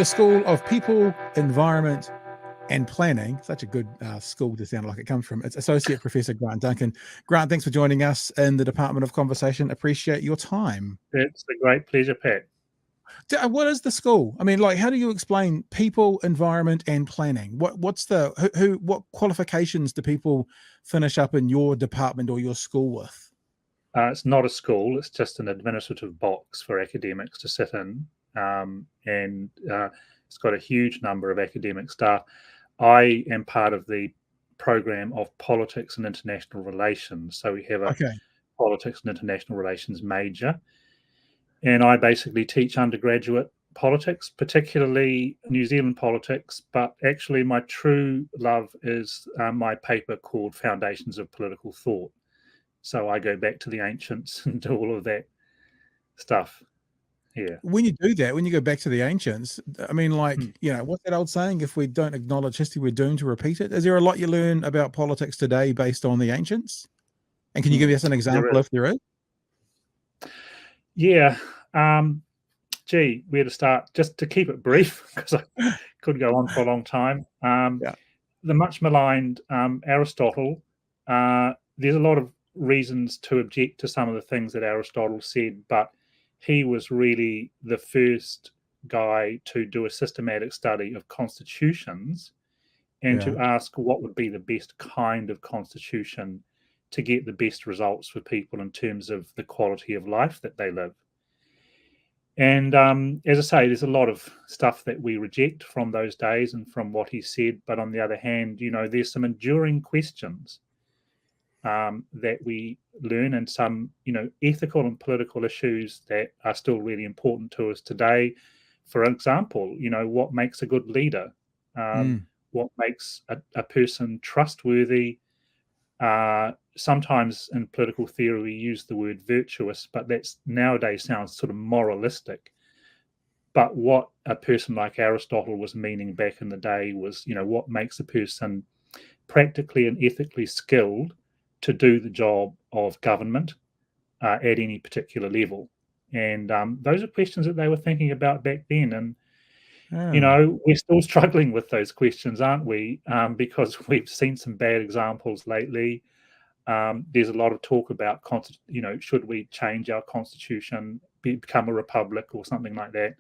the School of People, Environment and Planning. Such a good school to sound like it comes from. It's Associate Professor Grant Duncan. Grant, thanks for joining us in the Department of Conversation. Appreciate your time. It's a great pleasure, Pat. What is the school? I mean, like, how do you explain people, environment, and planning? What qualifications do people finish up in your department or your school with? It's not a school. It's just an administrative box for academics to sit in, and it's got a huge number of academic staff. I am part of the program of politics and international relations. So we have a politics and international relations major. And I basically teach undergraduate politics, particularly New Zealand politics. But actually, my true love is my paper called Foundations of Political Thought. So I go back to the ancients and do all of that stuff. Yeah. When you do that, when you go back to the ancients, I mean, like, what's that old saying? If we don't acknowledge history, we're doomed to repeat it. Is there a lot you learn about politics today based on the ancients? And can you give us an example if there is? Yeah. Where to start? Just to keep it brief, because I could go on for a long time. The much maligned Aristotle, there's a lot of reasons to object to some of the things that Aristotle said, but he was really the first guy to do a systematic study of constitutions and to ask what would be the best kind of constitution to get the best results for people in terms of the quality of life that they live. And as I say, there's a lot of stuff that we reject from those days and from what he said. But on the other hand, there's some enduring questions that we learn, and some, ethical and political issues that are still really important to us today. For example, what makes a good leader? What makes a person trustworthy? Sometimes in political theory, we use the word virtuous, but that's nowadays sounds sort of moralistic. But what a person like Aristotle was meaning back in the day was, what makes a person practically and ethically skilled to do the job of government at any particular level. And those are questions that they were thinking about back then. And, we're still struggling with those questions, aren't we? Because we've seen some bad examples lately. There's a lot of talk about, should we change our constitution, become a republic or something like that?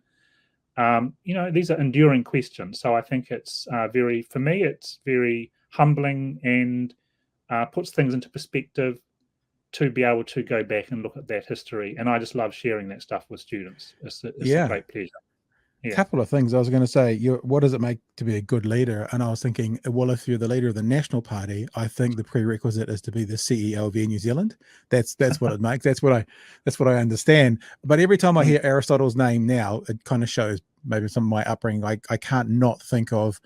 These are enduring questions. So I think it's for me, it's very humbling and puts things into perspective to be able to go back and look at that history. And I just love sharing that stuff with students. It's a great pleasure. A couple of things I was going to say. What does it make to be a good leader? And I was thinking, well, if you're the leader of the National Party, I think the prerequisite is to be the CEO of Air New Zealand. That's what it makes. That's what I understand. But every time I hear Aristotle's name now, it kind of shows maybe some of my upbringing. I can't not think of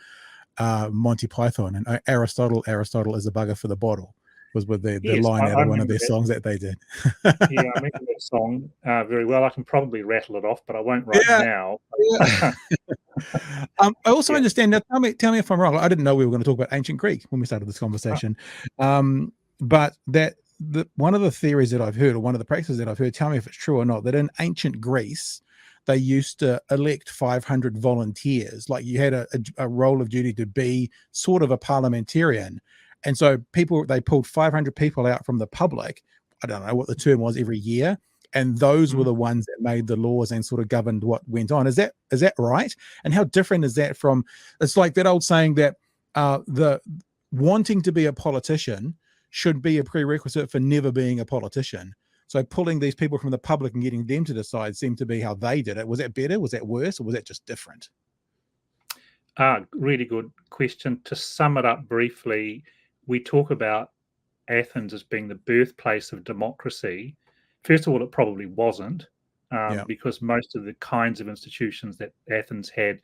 Monty Python and Aristotle is a bugger for the bottle. Was with the line out of one of their songs that they did. I remember that song very well. I can probably rattle it off, but I won't right now. I also understand. Now, tell me if I'm wrong. I didn't know we were going to talk about ancient Greek when we started this conversation. But one of the theories that I've heard, or one of the practices that I've heard, tell me if it's true or not, that in ancient Greece, they used to elect 500 volunteers. Like, you had a role of duty to be sort of a parliamentarian. And so they pulled 500 people out from the public. I don't know what the term was, every year. And those were the ones that made the laws and sort of governed what went on. Is that right? And how different is that from, it's like that old saying that the wanting to be a politician should be a prerequisite for never being a politician. So pulling these people from the public and getting them to decide seemed to be how they did it. Was that better? Was that worse? Or was that just different? Really good question. To sum it up briefly, we talk about Athens as being the birthplace of democracy. First of all, it probably wasn't, because most of the kinds of institutions that Athens had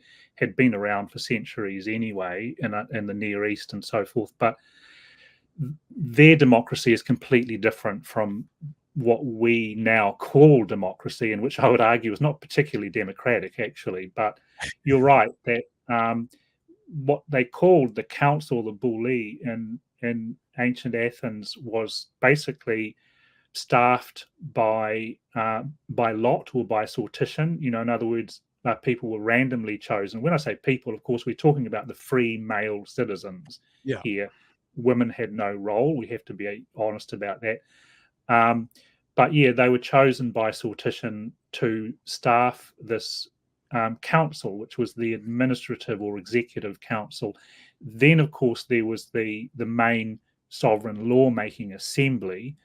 been around for centuries anyway, in the Near East and so forth. But their democracy is completely different from what we now call democracy, and which I would argue is not particularly democratic, actually. But you're right that what they called the council, the bouli, in ancient Athens was basically staffed by lot or by sortition. In other words, people were randomly chosen. When I say people, of course, we're talking about the free male citizens here. Women had no role. We have to be honest about that. But yeah, they were chosen by Sortition to staff this council, which was the administrative or executive council. Then, of course, there was the main sovereign lawmaking assembly,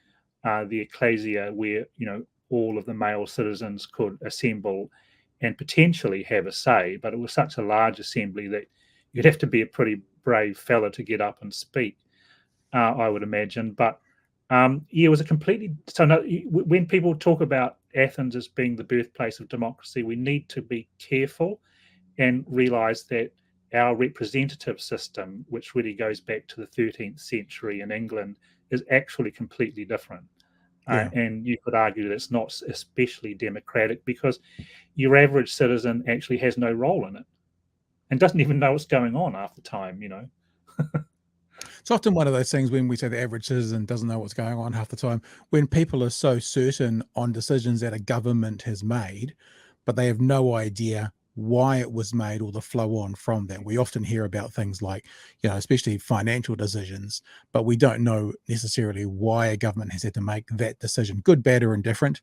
the ecclesia, where all of the male citizens could assemble and potentially have a say. But it was such a large assembly that you'd have to be a pretty brave fella to get up and speak, I would imagine. But it was a completely when people talk about Athens as being the birthplace of democracy, we need to be careful and realize that our representative system, which really goes back to the 13th century in England, is actually completely different. And you could argue that it's not especially democratic because your average citizen actually has no role in it and doesn't even know what's going on half the time, It's often one of those things when we say the average citizen doesn't know what's going on half the time, when people are so certain on decisions that a government has made, but they have no idea why it was made or the flow on from that. We often hear about things like, especially financial decisions, but we don't know necessarily why a government has had to make that decision, good, bad, or indifferent.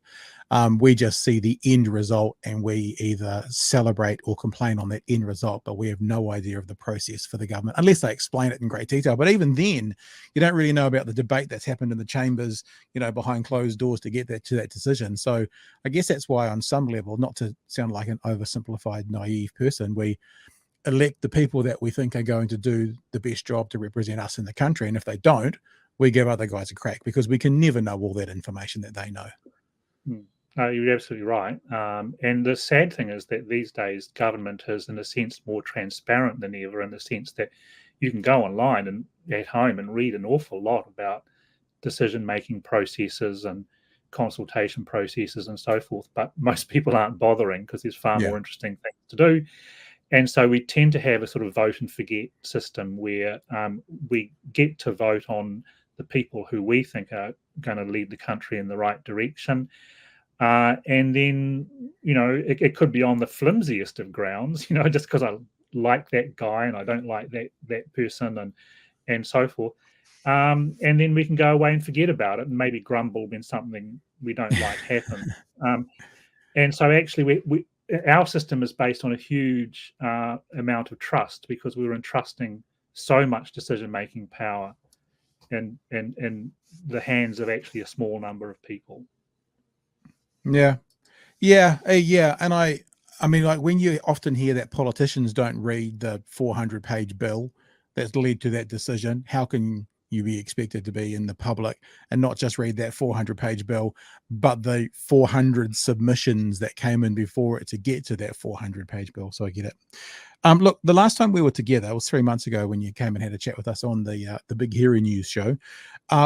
We just see the end result and we either celebrate or complain on that end result, but we have no idea of the process for the government unless they explain it in great detail. But even then, you don't really know about the debate that's happened in the chambers, behind closed doors to get to that decision. So I guess that's why on some level, not to sound like an oversimplified, naive person, we elect the people that we think are going to do the best job to represent us in the country. And if they don't, we give other guys a crack because we can never know all that information that they know. No, you're absolutely right. And the sad thing is that these days government is, in a sense, more transparent than ever, in the sense that you can go online and at home and read an awful lot about decision-making processes and consultation processes and so forth. But most people aren't bothering because there's far more interesting things to do. And so we tend to have a sort of vote and forget system where we get to vote on the people who we think are going to lead the country in the right direction. And then, it could be on the flimsiest of grounds, just because I like that guy and I don't like that person and so forth. And then we can go away and forget about it and maybe grumble when something we don't like happens. And so actually our system is based on a huge amount of trust because we're entrusting so much decision-making power in the hands of actually a small number of people. Yeah. And I mean, like when you often hear that politicians don't read the 400-page bill that's led to that decision, how can you be expected to be in the public and not just read that 400-page bill, but the 400 submissions that came in before it to get to that 400-page bill? So I get it. Look, the last time we were together, it was 3 months ago when you came and had a chat with us on the Big Hairy News show.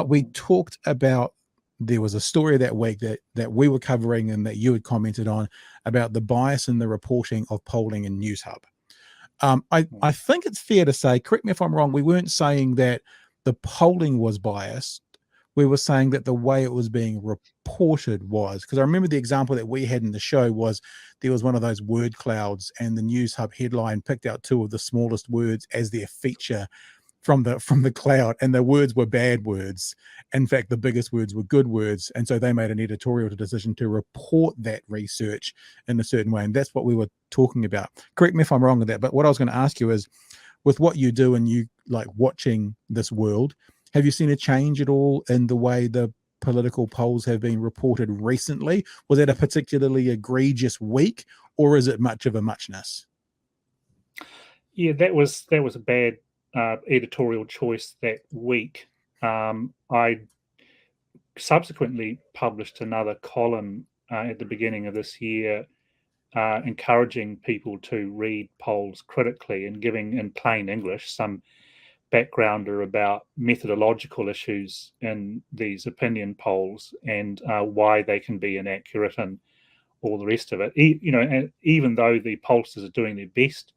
We talked about, there was a story that week that we were covering and that you had commented on about the bias in the reporting of polling in Newshub. I think it's fair to say, correct me if I'm wrong, we weren't saying that the polling was biased. We were saying that the way it was being reported was, because I remember the example that we had in the show was there was one of those word clouds and the Newshub headline picked out two of the smallest words as their feature from the cloud, and the words were bad words. In fact, the biggest words were good words, and so they made an editorial decision to report that research in a certain way, and that's what we were talking about. Correct me if I'm wrong with that, but what I was going to ask you is, with what you do and you like watching this world, have you seen a change at all in the way the political polls have been reported recently? Was that a particularly egregious week, or is it much of a muchness? Yeah, that was a bad editorial choice that week. I subsequently published another column at the beginning of this year encouraging people to read polls critically and giving in plain English some backgrounder about methodological issues in these opinion polls and why they can be inaccurate and all the rest of it. And even though the pollsters are doing their best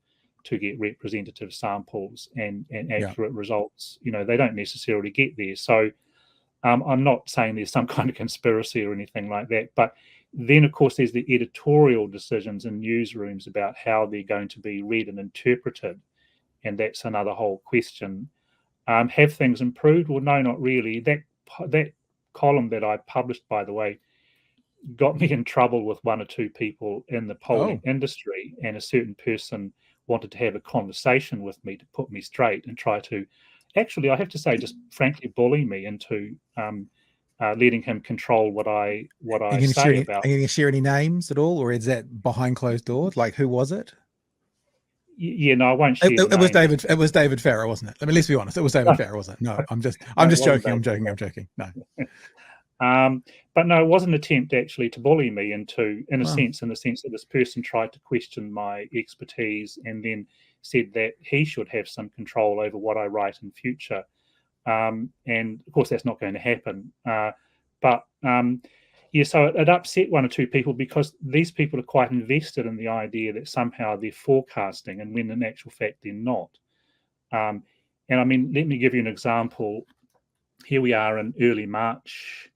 to get representative samples and accurate results, they don't necessarily get there. So I'm not saying there's some kind of conspiracy or anything like that, but Then, of course, there's the editorial decisions in newsrooms about how they're going to be read and interpreted, and that's another whole question. Have things improved? Well, no, not really. That column that I published, by the way, got me in trouble with one or two people in the polling industry, and a certain person wanted to have a conversation with me to put me straight and try to, actually, I have to say, just frankly bully me into letting him control what I say about. Are you going to share any names at all, or is that behind closed doors? Like, who was it? Yeah, no, I won't share. It was David. It was David Farrow, wasn't it? I mean, let's be honest. It was David Farrow, wasn't it? No, I'm just joking. I'm joking. No. But no, it was an attempt actually to bully me into, in the sense that this person tried to question my expertise and then said that he should have some control over what I write in future. And of course, that's not going to happen. Yeah, so it upset one or two people, because these people are quite invested in the idea that somehow they're forecasting, and when in actual fact they're not. And I mean, let me give you an example. Here we are in early March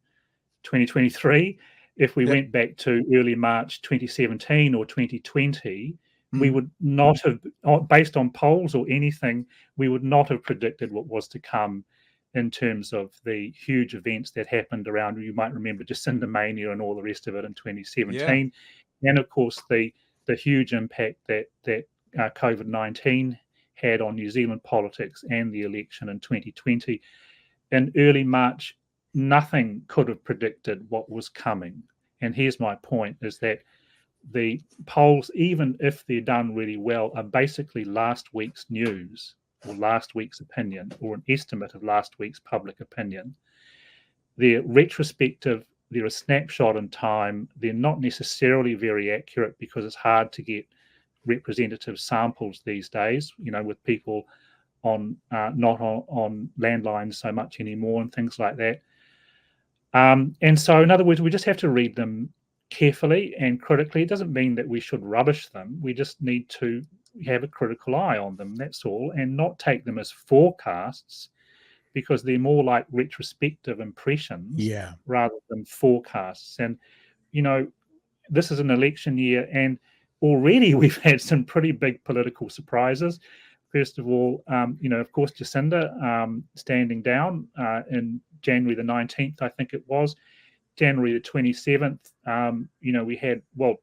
2023. If we went back to early March 2017 or 2020, we would not have, based on polls or anything, we would not have predicted what was to come in terms of the huge events that happened around, you might remember, Jacinda Mania and all the rest of it in 2017. Yeah. And of course, the huge impact that COVID-19 had on New Zealand politics and the election in 2020. In early March, nothing could have predicted what was coming. And here's my point, is that the polls, even if they're done really well, are basically last week's news, or last week's opinion, or an estimate of last week's public opinion. They're retrospective, they're a snapshot in time, they're not necessarily very accurate, because it's hard to get representative samples these days, you know, with people on not on landlines so much anymore and things like that. And so, in other words, we just have to read them carefully and critically. It doesn't mean that we should rubbish them. We just need to have a critical eye on them, that's all, and not take them as forecasts, because they're more like retrospective impressions rather than forecasts. And, you know, this is an election year, and already we've had some pretty big political surprises. First of all, you know, of course, Jacinda standing down in January the 19th, I think it was. January the 27th, you know, we had, well,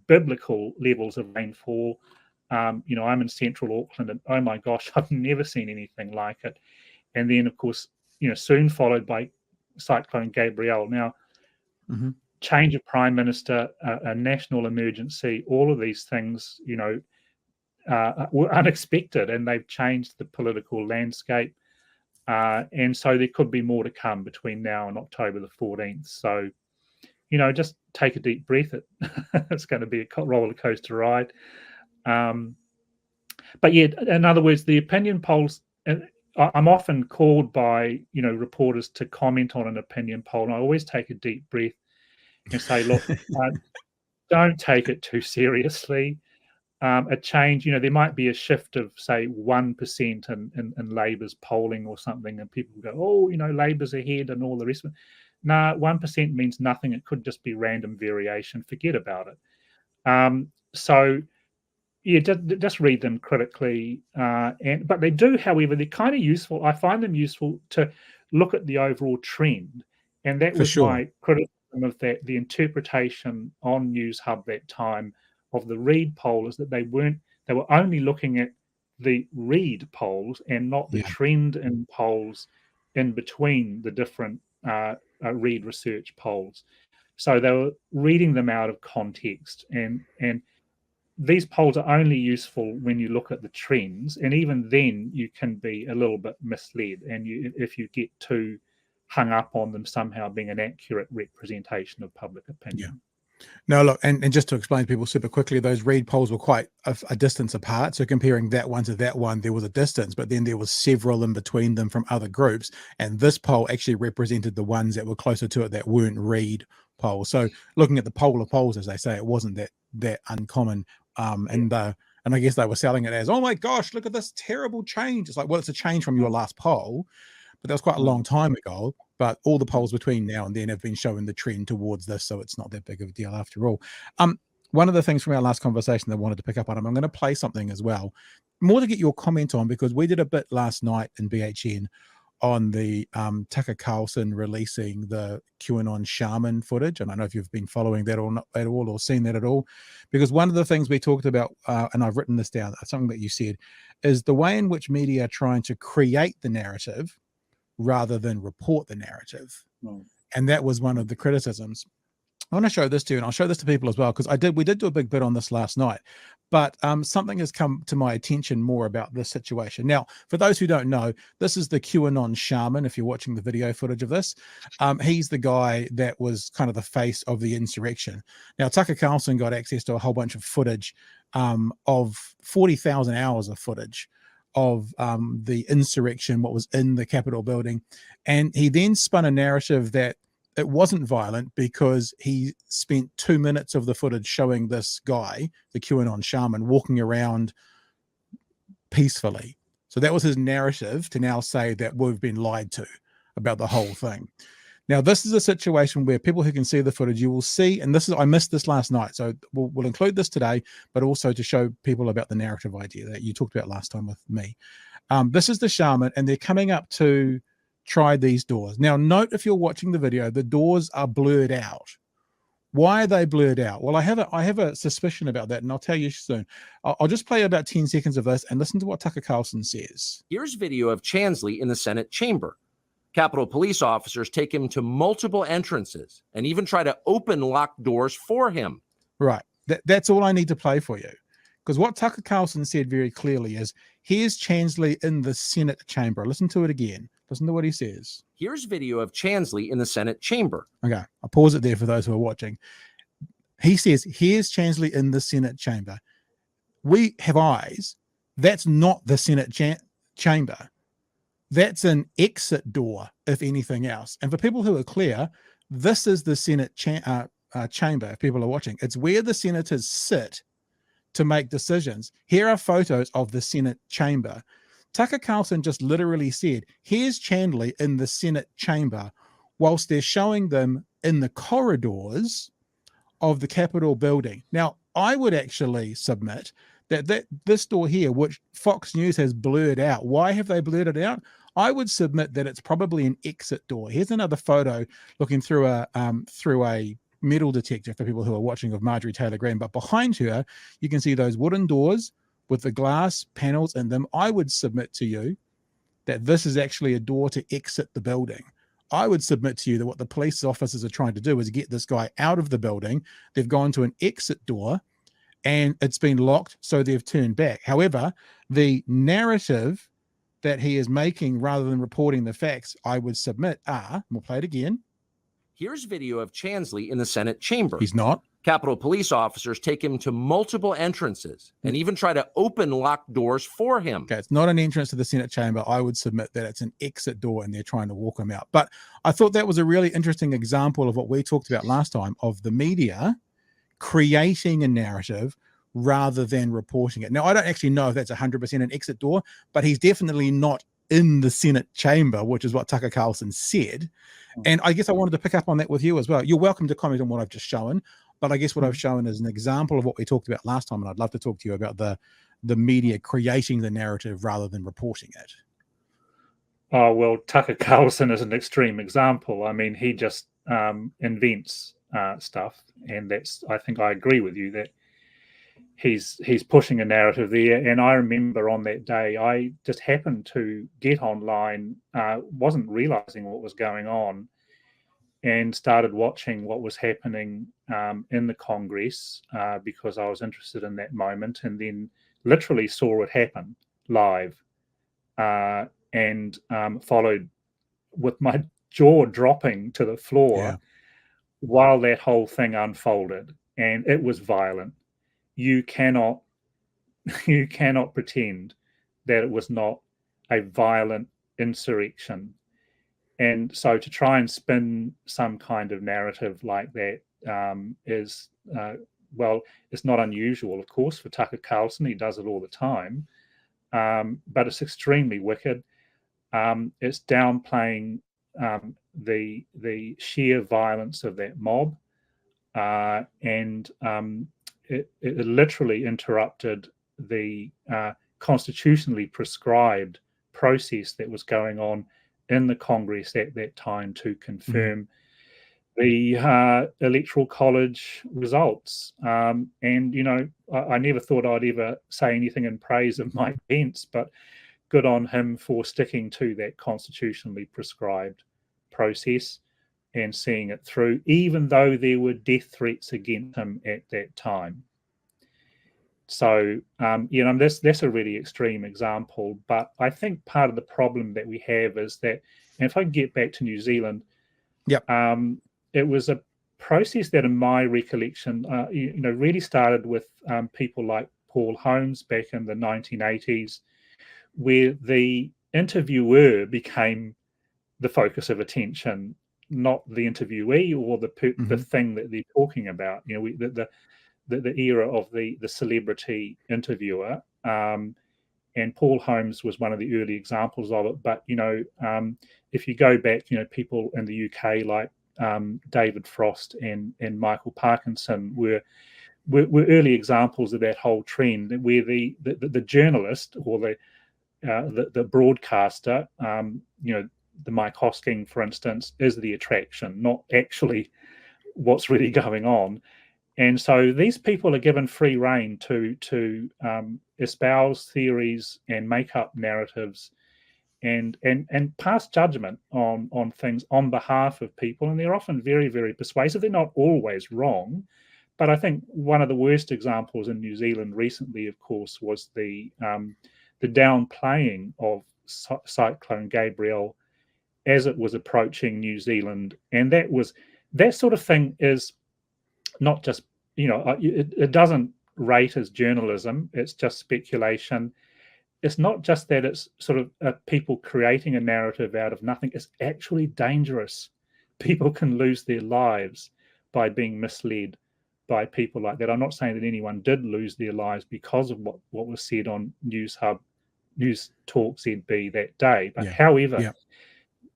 biblical levels of rainfall. You know, I'm in central Auckland, and oh my gosh, I've never seen anything like it. And then, of course, you know, soon followed by Cyclone Gabrielle. Now, change of prime minister, a national emergency, all of these things, you know, were unexpected, and they've changed the political landscape. And so there could be more to come between now and October the 14th. So, you know, just take a deep breath. It's going to be a roller coaster ride. But yeah, in other words, the opinion polls, I'm often called by, you know, reporters to comment on an opinion poll, and I always take a deep breath and say, look, don't take it too seriously. A change, you know, there might be a shift of, say, 1% in Labour's polling or something, and people go, oh, you know, Labour's ahead and all the rest of it. Nah, 1% means nothing. It could just be random variation. Forget about it. So, yeah, just read them critically. But they do, however, they're kind of useful. I find them useful to look at the overall trend. And that was my criticism of that, the interpretation on News Hub that time of the Reid poll, is that they were only looking at the Reid polls and not the trend in polls in between the different Reid research polls. So they were reading them out of context, and these polls are only useful when you look at the trends, and even then you can be a little bit misled, and if you get too hung up on them somehow being an accurate representation of public opinion. No, look, and just to explain to people super quickly, those Reid polls were quite a distance apart. So comparing that one to that one, there was a distance, but then there was several in between them from other groups. And this poll actually represented the ones that were closer to it that weren't Reid polls. So looking at the poll of polls, as they say, it wasn't that uncommon. And I guess they were selling it as, oh my gosh, look at this terrible change. It's like, well, it's a change from your last poll, but that was quite a long time ago. but all the polls between now and then have been showing the trend towards this, so it's not that big of a deal after all. One of the things from our last conversation that I wanted to pick up on, I'm going to play something as well, more to get your comment on, because we did a bit last night in BHN on the Tucker Carlson releasing the QAnon shaman footage. And I don't know if you've been following that or not at all, or seen that at all, because one of the things we talked about, and I've written this down, something that you said, is the way in which media are trying to create the narrative rather than report the narrative. And that was one of the criticisms. I want to show this to you, and I'll show this to people as well, because we did do a big bit on this last night, but something has come to my attention more about this situation. Now, for those who don't know, this is the QAnon shaman. If you're watching the video footage of this, he's the guy that was kind of the face of the insurrection. Now, Tucker Carlson got access to a whole bunch of footage of 40,000 hours of footage of the insurrection, what was in the Capitol building, and he then spun a narrative that it wasn't violent because he spent 2 minutes of the footage showing this guy, the QAnon shaman, walking around peacefully. So that was his narrative to now say that we've been lied to about the whole thing. Now, this is a situation where people who can see the footage, you will see, and this is, I missed this last night, so we'll include this today, but also to show people about the narrative idea that you talked about last time with me. This is the shaman, and they're coming up to try these doors. Now, note, if you're watching the video, the doors are blurred out. Why are they blurred out? Well, I have a suspicion about that, and I'll tell you soon. I'll just play about 10 seconds of this and listen to what Tucker Carlson says. Here's video of Chansley in the Senate chamber. Capitol police officers take him to multiple entrances and even try to open locked doors for him. Right. That's all I need to play for you. Because what Tucker Carlson said very clearly is, here's Chansley in the Senate chamber. Listen to it again. Listen to what he says. Here's video of Chansley in the Senate chamber. Okay, I'll pause it there for those who are watching. He says, here's Chansley in the Senate chamber. We have eyes. That's not the Senate chamber. That's an exit door, if anything else. And for people who are clear, this is the Senate chamber, if people are watching. It's where the senators sit to make decisions. Here are photos of the Senate chamber. Tucker Carlson just literally said, here's Chansley in the Senate chamber, whilst they're showing them in the corridors of the Capitol building. Now, I would actually submit that this door here, which Fox News has blurred out, why have they blurred it out? I would submit that it's probably an exit door. Here's another photo looking through a metal detector for people who are watching, of Marjorie Taylor Greene. But behind her, you can see those wooden doors with the glass panels in them. I would submit to you that this is actually a door to exit the building. I would submit to you that what the police officers are trying to do is get this guy out of the building. They've gone to an exit door and it's been locked, so they've turned back. However, the narrative that he is making rather than reporting the facts, I would submit are, we'll play it again. Here's video of Chansley in the Senate chamber. He's not. Capitol police officers take him to multiple entrances and even try to open locked doors for him. Okay, it's not an entrance to the Senate chamber. I would submit that it's an exit door and they're trying to walk him out. But I thought that was a really interesting example of what we talked about last time, of the media creating a narrative rather than reporting it. Now, I don't actually know if that's 100% an exit door, but he's definitely not in the Senate chamber, which is what Tucker Carlson said. And I guess I wanted to pick up on that with you as well. You're welcome to comment on what I've just shown, but I guess what I've shown is an example of what we talked about last time, and I'd love to talk to you about the media creating the narrative rather than reporting it. Oh, well, Tucker Carlson is an extreme example. I mean, he just invents stuff, and that's, I think I agree with you that he's pushing a narrative there. And I remember on that day, I just happened to get online, wasn't realizing what was going on, and started watching what was happening in the Congress because I was interested in that moment, and then literally saw it happen live and followed with my jaw dropping to the floor while that whole thing unfolded. And it was violent. You cannot pretend that it was not a violent insurrection. And so to try and spin some kind of narrative like that is, well, it's not unusual, of course, for Tucker Carlson. He does it all the time. But it's extremely wicked. It's downplaying the sheer violence of that mob, and it literally interrupted the constitutionally prescribed process that was going on in the Congress at that time to confirm the Electoral College results. And, I never thought I'd ever say anything in praise of Mike Pence, but good on him for sticking to that constitutionally prescribed process and seeing it through, even though there were death threats against him at that time. So, that's a really extreme example. But I think part of the problem that we have is that, and if I can get back to New Zealand, it was a process that, in my recollection, really started with people like Paul Holmes back in the 1980s, where the interviewer became the focus of attention, not the interviewee or the thing that they're talking about. The era of the celebrity interviewer, and Paul Holmes was one of the early examples of it. But if you go back, people in the UK like David Frost and Michael Parkinson were early examples of that whole trend, where the journalist or the broadcaster, the Mike Hosking, for instance, is the attraction, not actually what's really going on. And so these people are given free rein to espouse theories and make up narratives and pass judgment on things on behalf of people. And they're often very, very persuasive. They're not always wrong. But I think one of the worst examples in New Zealand recently, of course, was the downplaying of Cyclone Gabrielle as it was approaching New Zealand. And that sort of thing is not just, it doesn't rate as journalism. It's just speculation. It's not just that it's sort of people creating a narrative out of nothing. It's actually dangerous. People can lose their lives by being misled by people like that. I'm not saying that anyone did lose their lives because of what was said on News Talk ZB that day. But however,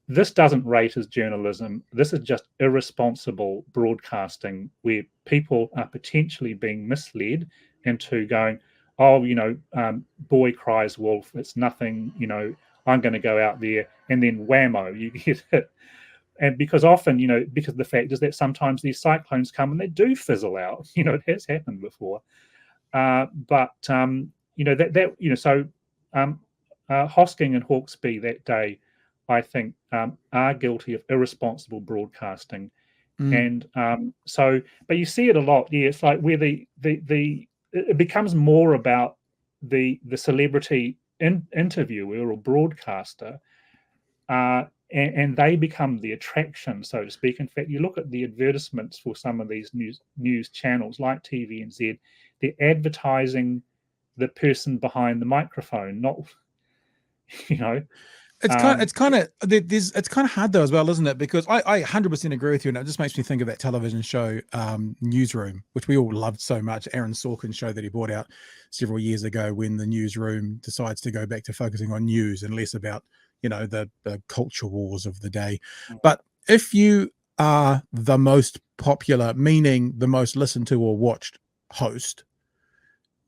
this doesn't rate as journalism. This is just irresponsible broadcasting where people are potentially being misled into going, boy cries wolf, it's nothing, I'm going to go out there, and then whammo, you get it. And because often, because the fact is that sometimes these cyclones come and they do fizzle out. It has happened before. So Hosking and Hawkesby that day, I think, are guilty of irresponsible broadcasting. And but you see it a lot. Yeah, it's like where it becomes more about the celebrity interviewer or broadcaster, and they become the attraction, so to speak. In fact, you look at the advertisements for some of these news channels like TVNZ, they're advertising the person behind the microphone, not, It's kind of hard though as well, isn't it? Because I 100% agree with you, and it just makes me think of that television show Newsroom, which we all loved so much. Aaron Sorkin's show that he brought out several years ago, when the newsroom decides to go back to focusing on news and less about the culture wars of the day. But if you are the most popular, meaning the most listened to or watched host,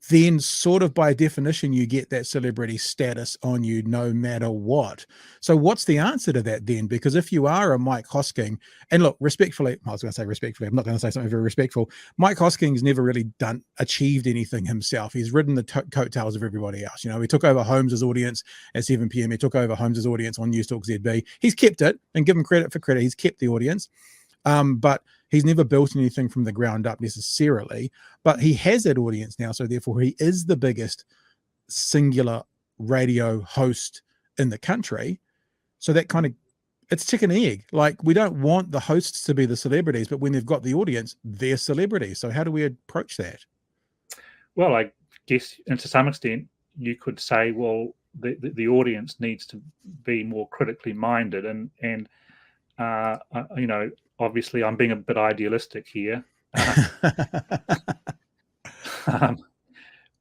then sort of by definition, you get that celebrity status on you no matter what. So what's the answer to that then? Because if you are a Mike Hosking, and look, respectfully, I was going to say respectfully, I'm not going to say something very respectful. Mike Hosking's never really achieved anything himself. He's ridden the coattails of everybody else. He took over Holmes's audience at 7 p.m. He took over Holmes's audience on News Talk ZB. He's kept it, and give him credit for credit. He's kept the audience. But he's never built anything from the ground up necessarily, but he has that audience now. So therefore he is the biggest singular radio host in the country. So that kind of, it's chicken and egg. Like, we don't want the hosts to be the celebrities, but when they've got the audience, they're celebrities. So how do we approach that? Well, I guess, and to some extent, you could say, well, the audience needs to be more critically minded, and obviously I'm being a bit idealistic here,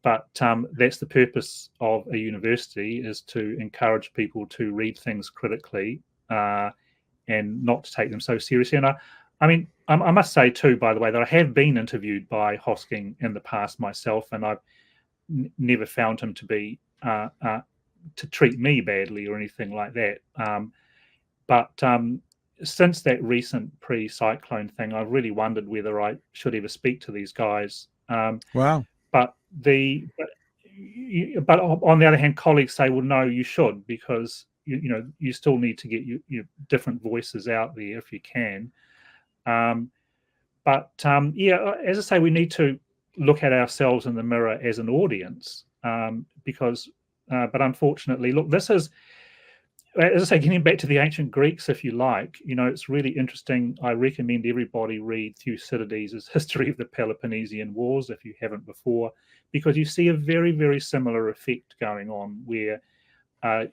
but that's the purpose of a university, is to encourage people to read things critically, not to take them so seriously. And I mean, I must say too, by the way, that I have been interviewed by Hosking in the past myself, and I've never found him to be to treat me badly or anything like that. But since that recent pre-cyclone thing, I've really wondered whether I should ever speak to these guys. Wow. But on the other hand, colleagues say, well, no, you should, because you still need to get your different voices out there if you can. But as I say, we need to look at ourselves in the mirror as an audience, because but unfortunately, look, this is, as I say, getting back to the ancient Greeks, if you like, it's really interesting. I recommend everybody read Thucydides' History of the Peloponnesian Wars, if you haven't before, because you see a very, very similar effect going on, where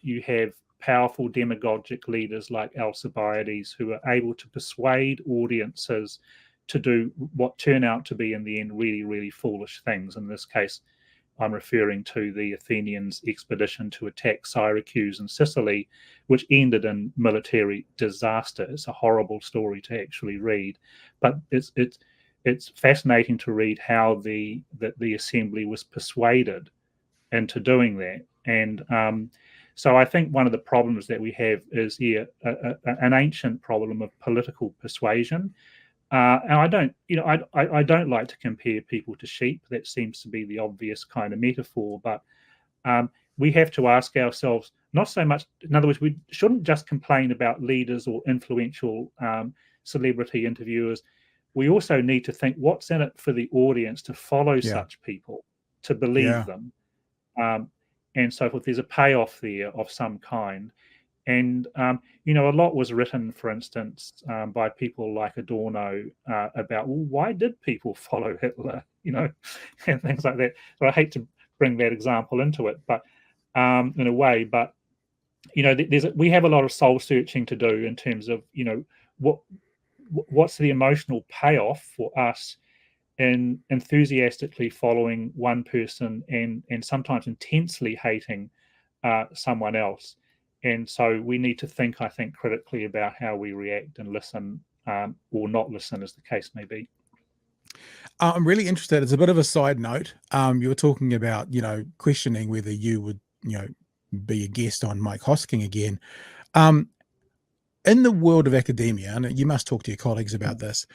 you have powerful demagogic leaders like Alcibiades who are able to persuade audiences to do what turn out to be, in the end, really, really foolish things. In this case, I'm referring to the Athenians' expedition to attack Syracuse and Sicily, which ended in military disaster. It's a horrible story to actually read, but it's fascinating to read how the assembly was persuaded into doing that. And so I think one of the problems that we have is here an ancient problem of political persuasion. And I don't like to compare people to sheep. That seems to be the obvious kind of metaphor. But we have to ask ourselves, not so much, in other words, we shouldn't just complain about leaders or influential celebrity interviewers. We also need to think, what's in it for the audience to follow such people, to believe them, and so forth. There's a payoff there of some kind. And, a lot was written, for instance, by people like Adorno about, well, why did people follow Hitler, and things like that. So I hate to bring that example into it, but in a way, but, we have a lot of soul searching to do in terms of, what's the emotional payoff for us in enthusiastically following one person and sometimes intensely hating someone else. And so we need to think, I think, critically about how we react and listen or not listen, as the case may be. I'm really interested. It's a bit of a side note. You were talking about, questioning whether you would, be a guest on Mike Hosking again. In the world of academia, and you must talk to your colleagues about this,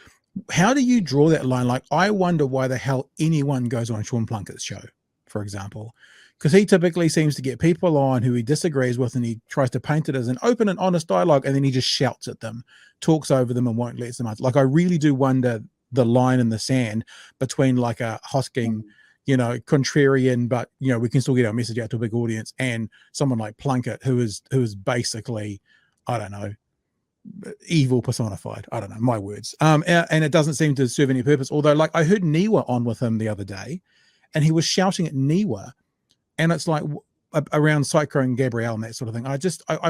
how do you draw that line? Like, I wonder why the hell anyone goes on Sean Plunkett's show, for example, because he typically seems to get people on who he disagrees with, and he tries to paint it as an open and honest dialogue, and then he just shouts at them, talks over them, and won't let them out. Like, I really do wonder the line in the sand between like a Hosking, contrarian, but we can still get our message out to a big audience, and someone like Plunkett, who is basically, I don't know, evil personified. I don't know, my words. And it doesn't seem to serve any purpose. Although, like, I heard Niwa on with him the other day, and he was shouting at Niwa, and it's like around Cyclone Gabrielle and that sort of thing. I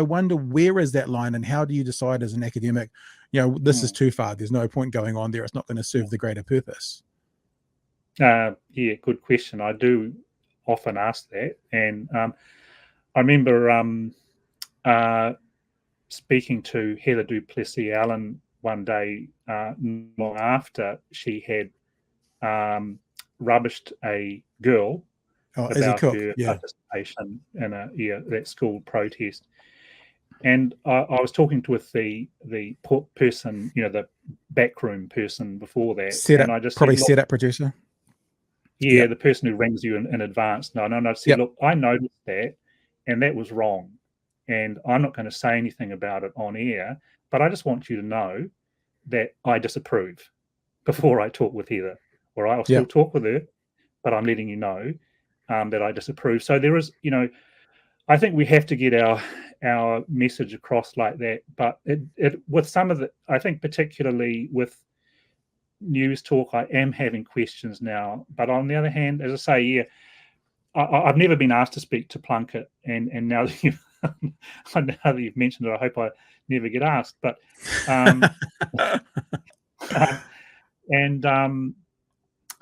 wonder, where is that line, and how do you decide as an academic, this is too far, there's no point going on there, it's not going to serve the greater purpose? Good question. I do often ask that, and I remember speaking to Heather Duplessis Allen one day, long after she had rubbished a girl about her participation in that school protest. And I was talking with the person, the backroom person before that. And I just probably said, setup producer. Yeah, the person who rings you in advance. No, I said, look, I noticed that, and that was wrong. And I'm not going to say anything about it on air, but I just want you to know that I disapprove before I talk with Heather. Or I'll still talk with her, but I'm letting you know that I disapprove. So there is, I think we have to get our message across like that. But it with some of the, I think particularly with news talk, I am having questions now. But on the other hand, as I say, I've never been asked to speak to Plunkett, and now that you've mentioned it, I hope I never get asked. But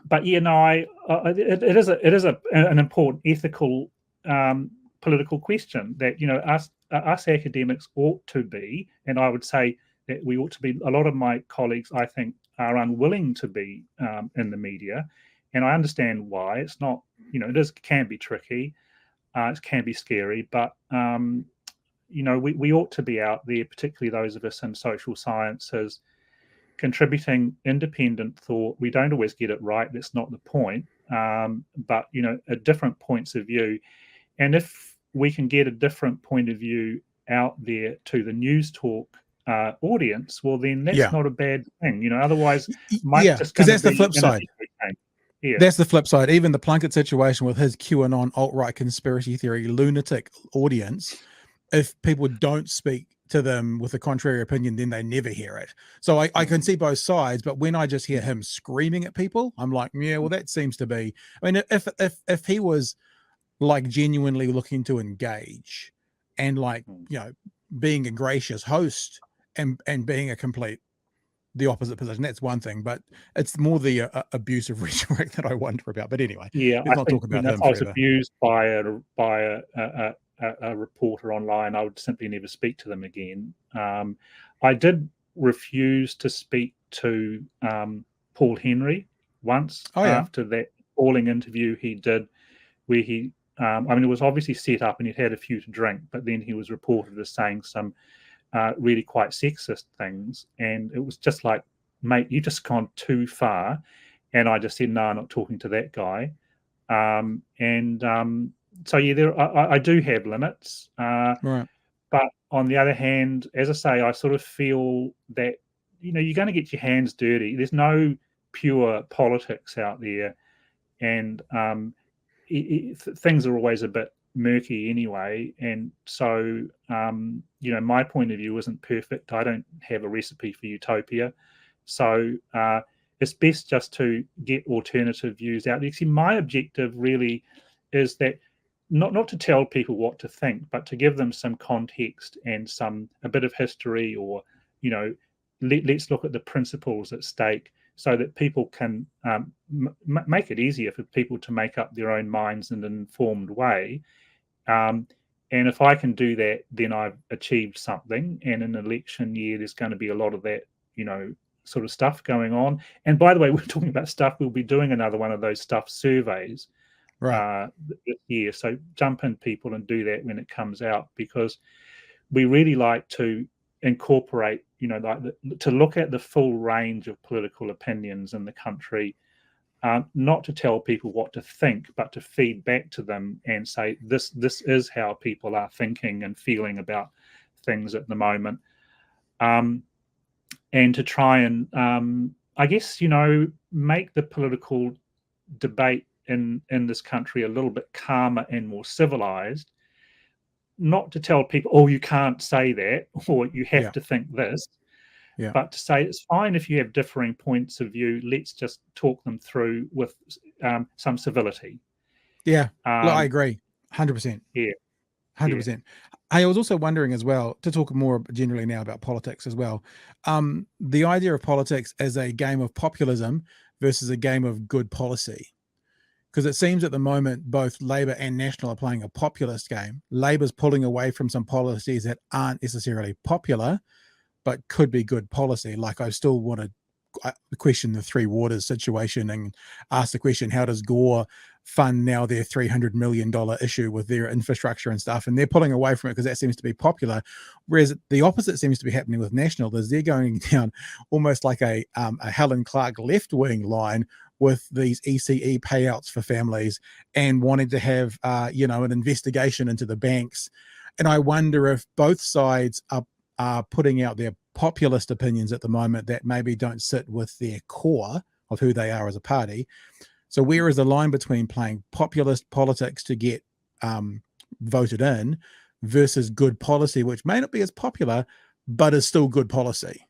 but it is an important ethical political question that us academics ought to be, and I would say that we ought to be. A lot of my colleagues, I think, are unwilling to be in the media, and I understand why. It's not, it can be tricky, it can be scary, but we ought to be out there, particularly those of us in social sciences, contributing independent thought. We don't always get it right. That's not the point. But, at different points of view. And if we can get a different point of view out there to the News Talk audience, well, then that's not a bad thing. Otherwise, because that's the flip side. Yeah. That's the flip side. Even the Plunkett situation with his QAnon alt-right conspiracy theory lunatic audience, if people don't speak to them with a contrary opinion, then they never hear it. So I can see both sides, but when I just hear him screaming at people, I'm like, yeah, well, that seems to be, I mean, if he was like genuinely looking to engage and like, being a gracious host and being the opposite position, that's one thing, but it's more the abusive rhetoric that I wonder about. But anyway, let's not talk about him if I was further. abused by a reporter online, I would simply never speak to them again. I did refuse to speak to Paul Henry once after that appalling interview he did, where he, it was obviously set up and he'd had a few to drink, but then he was reported as saying some really quite sexist things, and it was just like, mate, you just gone too far. And I just said, no, I'm not talking to that guy. So yeah, I do have limits, Right. but on the other hand, as I say, I sort of feel that you're going to get your hands dirty. There's no pure politics out there, and things are always a bit murky anyway. And so my point of view isn't perfect. I don't have a recipe for utopia, so it's best just to get alternative views out there. See, my objective really is that not to tell people what to think, but to give them some context and a bit of history, or let's look at the principles at stake, so that people can make it easier for people to make up their own minds in an informed way. And if I can do that, then I've achieved something. And in an election year, there's going to be a lot of that, sort of stuff going on. And by the way, we're talking about stuff. We'll be doing another one of those stuff surveys this year. So jump in, people, and do that when it comes out, because we really like to incorporate, to look at the full range of political opinions in the country, not to tell people what to think, but to feed back to them and say, this is how people are thinking and feeling about things at the moment. And to try and, I guess, make the political debate in this country a little bit calmer and more civilized. Not to tell people, oh, you can't say that, or you have to think this, but to say it's fine if you have differing points of view. Let's just talk them through with some civility. Yeah, I agree, 100%. Yeah, 100%. I was also wondering as well, to talk more generally now about politics as well, the idea of politics as a game of populism versus a game of good policy. Because it seems at the moment, both Labour and National are playing a populist game. Labour's pulling away from some policies that aren't necessarily popular, but could be good policy. Like, I still want to question the Three Waters situation and ask the question, how does Gore fund now their $300 million issue with their infrastructure and stuff? And they're pulling away from it because that seems to be popular. Whereas the opposite seems to be happening with National. They're going down almost like a Helen Clark left-wing line with these ECE payouts for families and wanting to have, an investigation into the banks. And I wonder if both sides are putting out their populist opinions at the moment that maybe don't sit with their core of who they are as a party. So where is the line between playing populist politics to get voted in versus good policy, which may not be as popular, but is still good policy?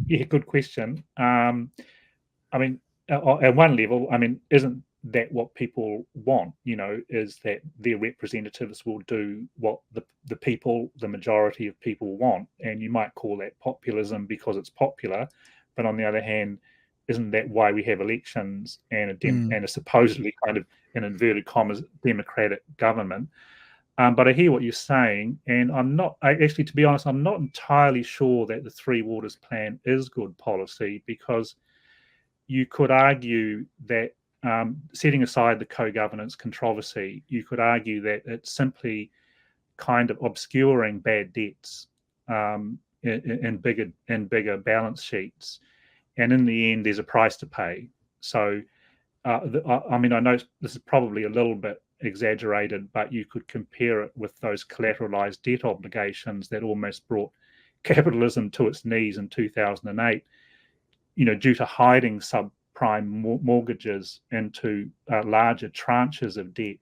Yeah, good question. At one level, isn't that what people want? Is that their representatives will do what the people, the majority of people want? And you might call that populism because it's popular, but on the other hand, isn't that why we have elections and a supposedly kind of, in inverted commas, democratic government? But I hear what you're saying, and actually, to be honest, I'm not entirely sure that the Three Waters plan is good policy, because you could argue that, setting aside the co-governance controversy, you could argue that it's simply kind of obscuring bad debts in bigger balance sheets, and in the end, there's a price to pay. So, I mean, I know this is probably a little bit exaggerated, but you could compare it with those collateralized debt obligations that almost brought capitalism to its knees in 2008. Due to hiding subprime mortgages into larger tranches of debt.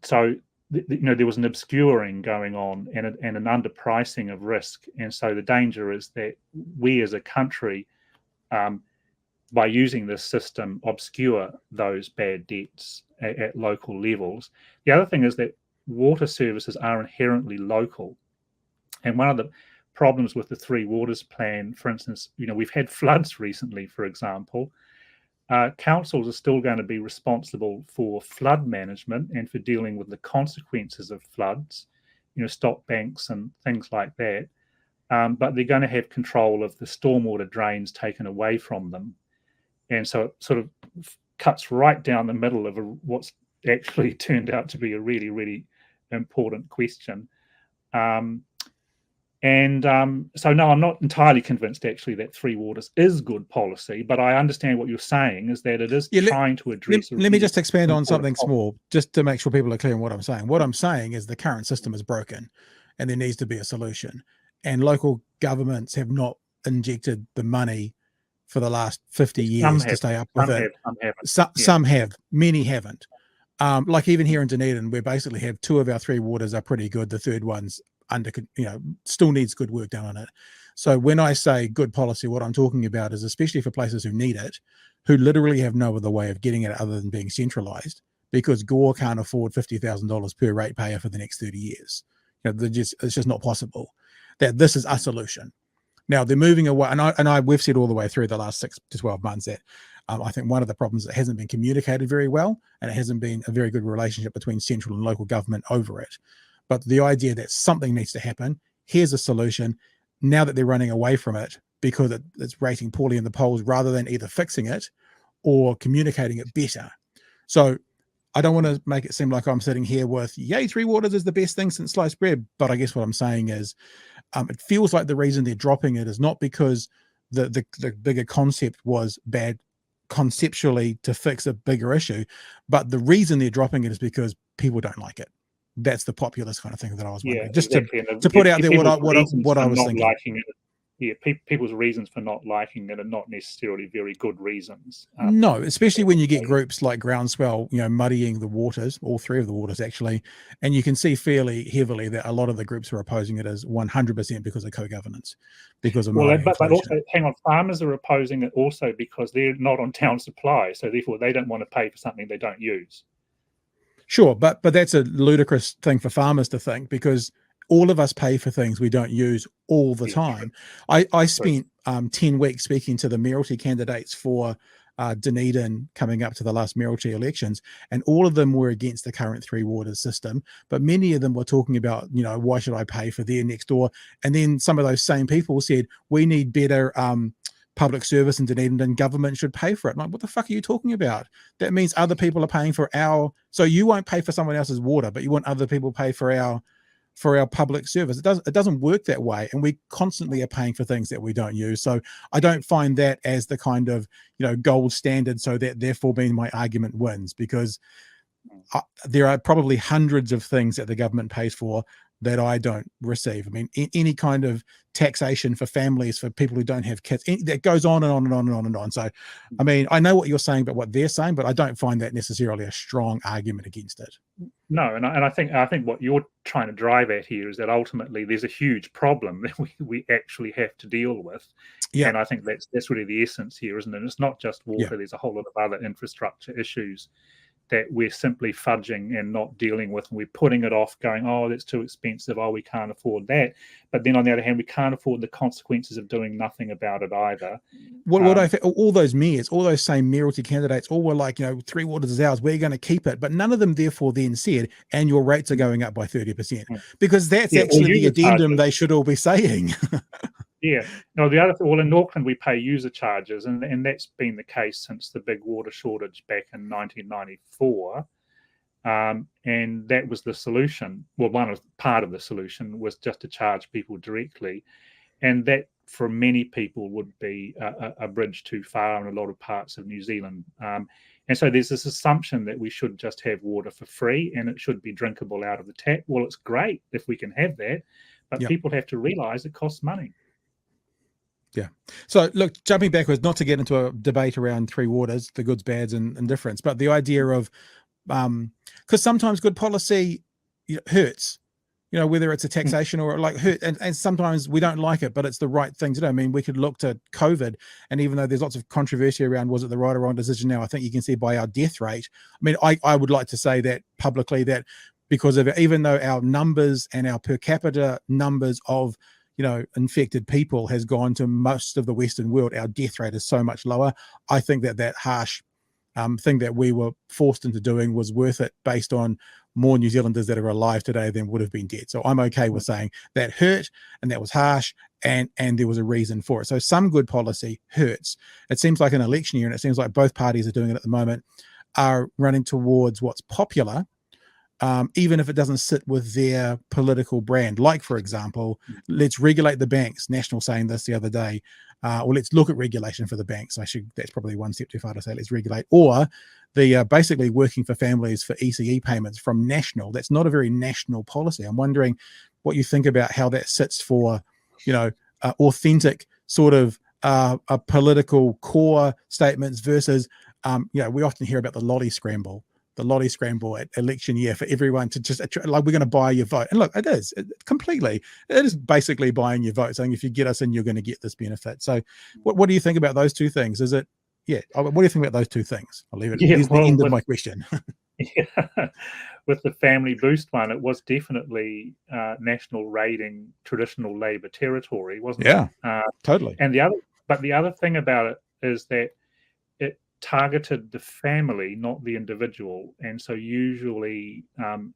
So, there was an obscuring going on, and an underpricing of risk. And so the danger is that we as a country, by using this system, obscure those bad debts at local levels. The other thing is that water services are inherently local. And one of the problems with the Three Waters plan, for instance, we've had floods recently, for example. Councils are still going to be responsible for flood management and for dealing with the consequences of floods, stop banks and things like that. But they're going to have control of the stormwater drains taken away from them. And so it sort of cuts right down the middle of what's actually turned out to be a really, really important question. So no, I'm not entirely convinced actually that Three Waters is good policy, but I understand what you're saying is that it is trying to address. Let me just expand on something small, just to make sure people are clear on what I'm saying. What I'm saying is the current system is broken, and there needs to be a solution. And local governments have not injected the money for the last 50 years to stay up with it. Some have, many haven't. Like even here in Dunedin, we basically have 2 of our 3 waters are pretty good. The third one's still needs good work done on it. So when I say good policy, what I'm talking about is especially for places who need it, who literally have no other way of getting it other than being centralized, because Gore can't afford $50,000 per ratepayer for the next 30 years. It's just not possible. That this is a solution. Now they're moving away, and we've said all the way through the last 6 to 12 months that I think one of the problems is it hasn't been communicated very well, and it hasn't been a very good relationship between central and local government over it. But the idea that something needs to happen, here's a solution, now that they're running away from it because it's rating poorly in the polls, rather than either fixing it or communicating it better. So I don't want to make it seem like I'm sitting here with, yay, Three Waters is the best thing since sliced bread. But I guess what I'm saying is it feels like the reason they're dropping it is not because the bigger concept was bad conceptually to fix a bigger issue, but the reason they're dropping it is because people don't like it. That's the populist kind of thing that I was wondering. Just exactly. to put out there what I was thinking. Liking it, people's reasons for not liking it are not necessarily very good reasons. No, especially when you get groups like Groundswell, muddying the waters, all 3 of the waters actually, and you can see fairly heavily that a lot of the groups are opposing it as 100% because of co-governance, because of but also, hang on, farmers are opposing it also because they're not on town supply, so therefore they don't want to pay for something they don't use. Sure, but that's a ludicrous thing for farmers to think, because all of us pay for things we don't use all the time. I spent 10 weeks speaking to the mayoralty candidates for Dunedin coming up to the last mayoralty elections, and all of them were against the current Three Waters system, but many of them were talking about, why should I pay for their next door? And then some of those same people said, we need better public service in Dunedin and government should pay for it. I'm like, what the fuck are you talking about? That means other people are paying for so you won't pay for someone else's water, but you want other people to pay for our public service. It doesn't work that way, and we constantly are paying for things that we don't use. So I don't find that as the kind of gold standard, so that therefore being my argument wins, because there are probably hundreds of things that the government pays for that I don't receive. I mean, any kind of taxation for families, for people who don't have kids, that goes on and on and on and on and on. So, I mean, I know what you're saying about what they're saying, but I don't find that necessarily a strong argument against it. No, and I think what you're trying to drive at here is that ultimately there's a huge problem that we actually have to deal with. Yeah. And I think that's really the essence here, isn't it? It's not just water. Yeah. There's a whole lot of other infrastructure issues that we're simply fudging and not dealing with, and we're putting it off, going, oh, that's too expensive, oh, we can't afford that. But then on the other hand, we can't afford the consequences of doing nothing about it either. All those mayors, all those same mayoralty candidates, all were like, 3 waters is ours, we're going to keep it. But none of them therefore then said, and your rates are going up by 30%, because that's actually the addendum they should all be saying. Yeah. No, the other thing, well, in Auckland, we pay user charges, and that's been the case since the big water shortage back in 1994. And that was the solution. Well, part of the solution was just to charge people directly. And that, for many people, would be a bridge too far in a lot of parts of New Zealand. And so there's this assumption that we should just have water for free and it should be drinkable out of the tap. Well, it's great if we can have that, but people have to realise it costs money. Yeah. So look, jumping backwards, not to get into a debate around 3 waters, the goods, bads, and difference, but the idea of, because sometimes good policy hurts, whether it's a taxation or hurt, and sometimes we don't like it, but it's the right thing to do. I mean, we could look to COVID, and even though there's lots of controversy around was it the right or wrong decision now, I think you can see by our death rate. I mean, I would like to say that publicly, that because of it, even though our numbers and our per capita numbers of infected people has gone to most of the Western world, our death rate is so much lower. I think that harsh thing that we were forced into doing was worth it, based on more New Zealanders that are alive today than would have been dead. So I'm okay with saying that hurt and that was harsh, and there was a reason for it. So some good policy hurts. It seems like an election year, and it seems like both parties are doing it at the moment, are running towards what's popular, even if it doesn't sit with their political brand. Like, for example, let's regulate the banks. National saying this the other day, or let's look at regulation for the banks. That's probably one step too far to say let's regulate. Or the basically working for families for ECE payments from National. That's not a very national policy. I'm wondering what you think about how that sits for, authentic sort of a political core statements versus, we often hear about the lolly scramble at election year for everyone to just like, we're going to buy your vote. And look, it is basically buying your vote, saying if you get us in, you're going to get this benefit. So what do you think about those two things? What do you think about those two things? I'll leave it. Here's the end of my question. With the family boost one, it was definitely national raiding traditional Labour territory, wasn't it? Yeah, totally. And the other thing about it is that it targeted the family, not the individual. And so usually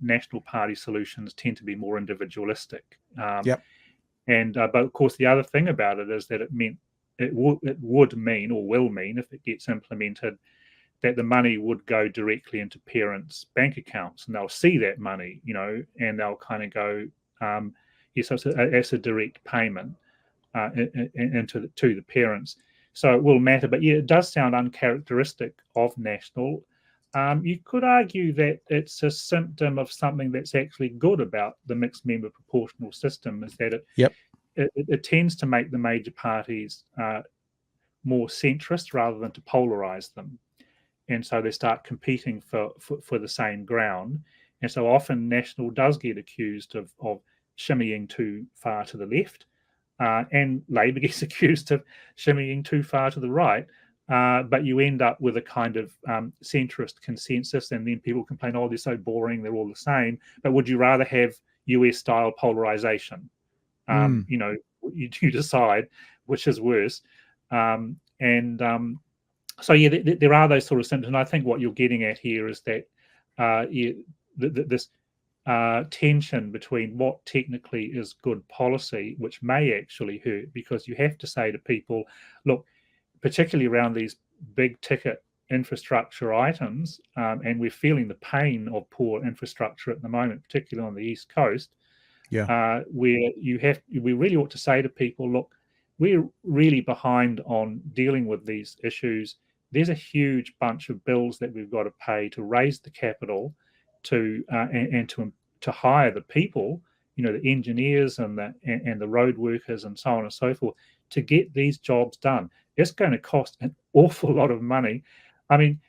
National Party solutions tend to be more individualistic. And but of course, the other thing about it is that it would mean, or will mean, if it gets implemented, that the money would go directly into parents' bank accounts, and they'll see that money, and they'll kind of go, so it's a direct payment to the parents. So it will matter. But yeah, it does sound uncharacteristic of National. You could argue that it's a symptom of something that's actually good about the mixed member proportional system, is that it tends to make the major parties more centrist rather than to polarize them. And so they start competing for the same ground. And so often National does get accused of shimmying too far to the left. And Labour gets accused of shimmying too far to the right, but you end up with a kind of centrist consensus, and then people complain, oh, they're so boring, they're all the same. But would you rather have US-style polarization? You decide which is worse. So yeah, there are those sort of symptoms. And I think what you're getting at here is that this tension between what technically is good policy, which may actually hurt, because you have to say to people, look, particularly around these big ticket infrastructure items, and we're feeling the pain of poor infrastructure at the moment, particularly on the East Coast, where we really ought to say to people, look, we're really behind on dealing with these issues. There's a huge bunch of bills that we've got to pay to raise the capital, to hire the people, the engineers and the road workers and so on and so forth, to get these jobs done. It's going to cost an awful lot of money. I mean,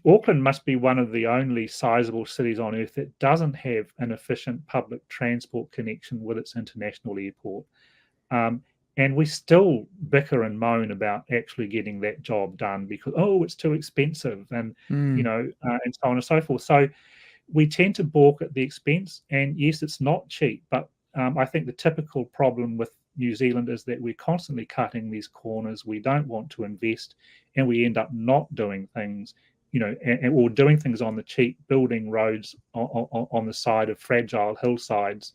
Auckland must be one of the only sizable cities on earth that doesn't have an efficient public transport connection with its international airport. And And we still bicker and moan about actually getting that job done because, oh, it's too expensive, and and so on and so forth. So we tend to balk at the expense. And yes, it's not cheap, but I think the typical problem with New Zealand is that we're constantly cutting these corners. We don't want to invest, and we end up not doing things, or doing things on the cheap, building roads on the side of fragile hillsides,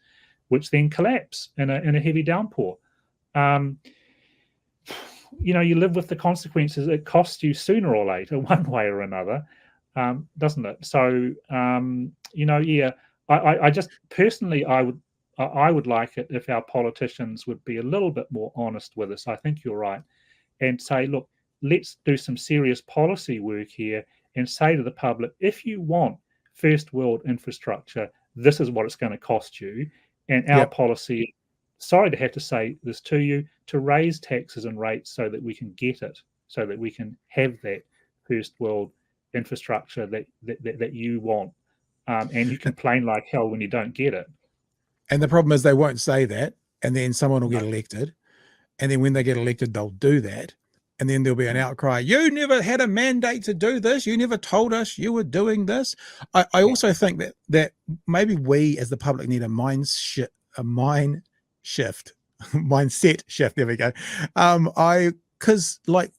which then collapse in a heavy downpour. You live with the consequences. It costs you sooner or later, one way or another, doesn't it? So, I just personally, I would like it if our politicians would be a little bit more honest with us. I think you're right, and say, look, let's do some serious policy work here, and say to the public, if you want first world infrastructure, this is what it's going to cost you, and our policy. Sorry to have to say this to you, to raise taxes and rates so that we can get it, so that we can have that first world infrastructure that you want, and you complain like hell when you don't get it. And the problem is they won't say that, and then someone will get elected, and then when they get elected, they'll do that, and then there'll be an outcry. You never had a mandate to do this. You never told us you were doing this. I also think that maybe we as the public need a mindset shift. There we go. Because like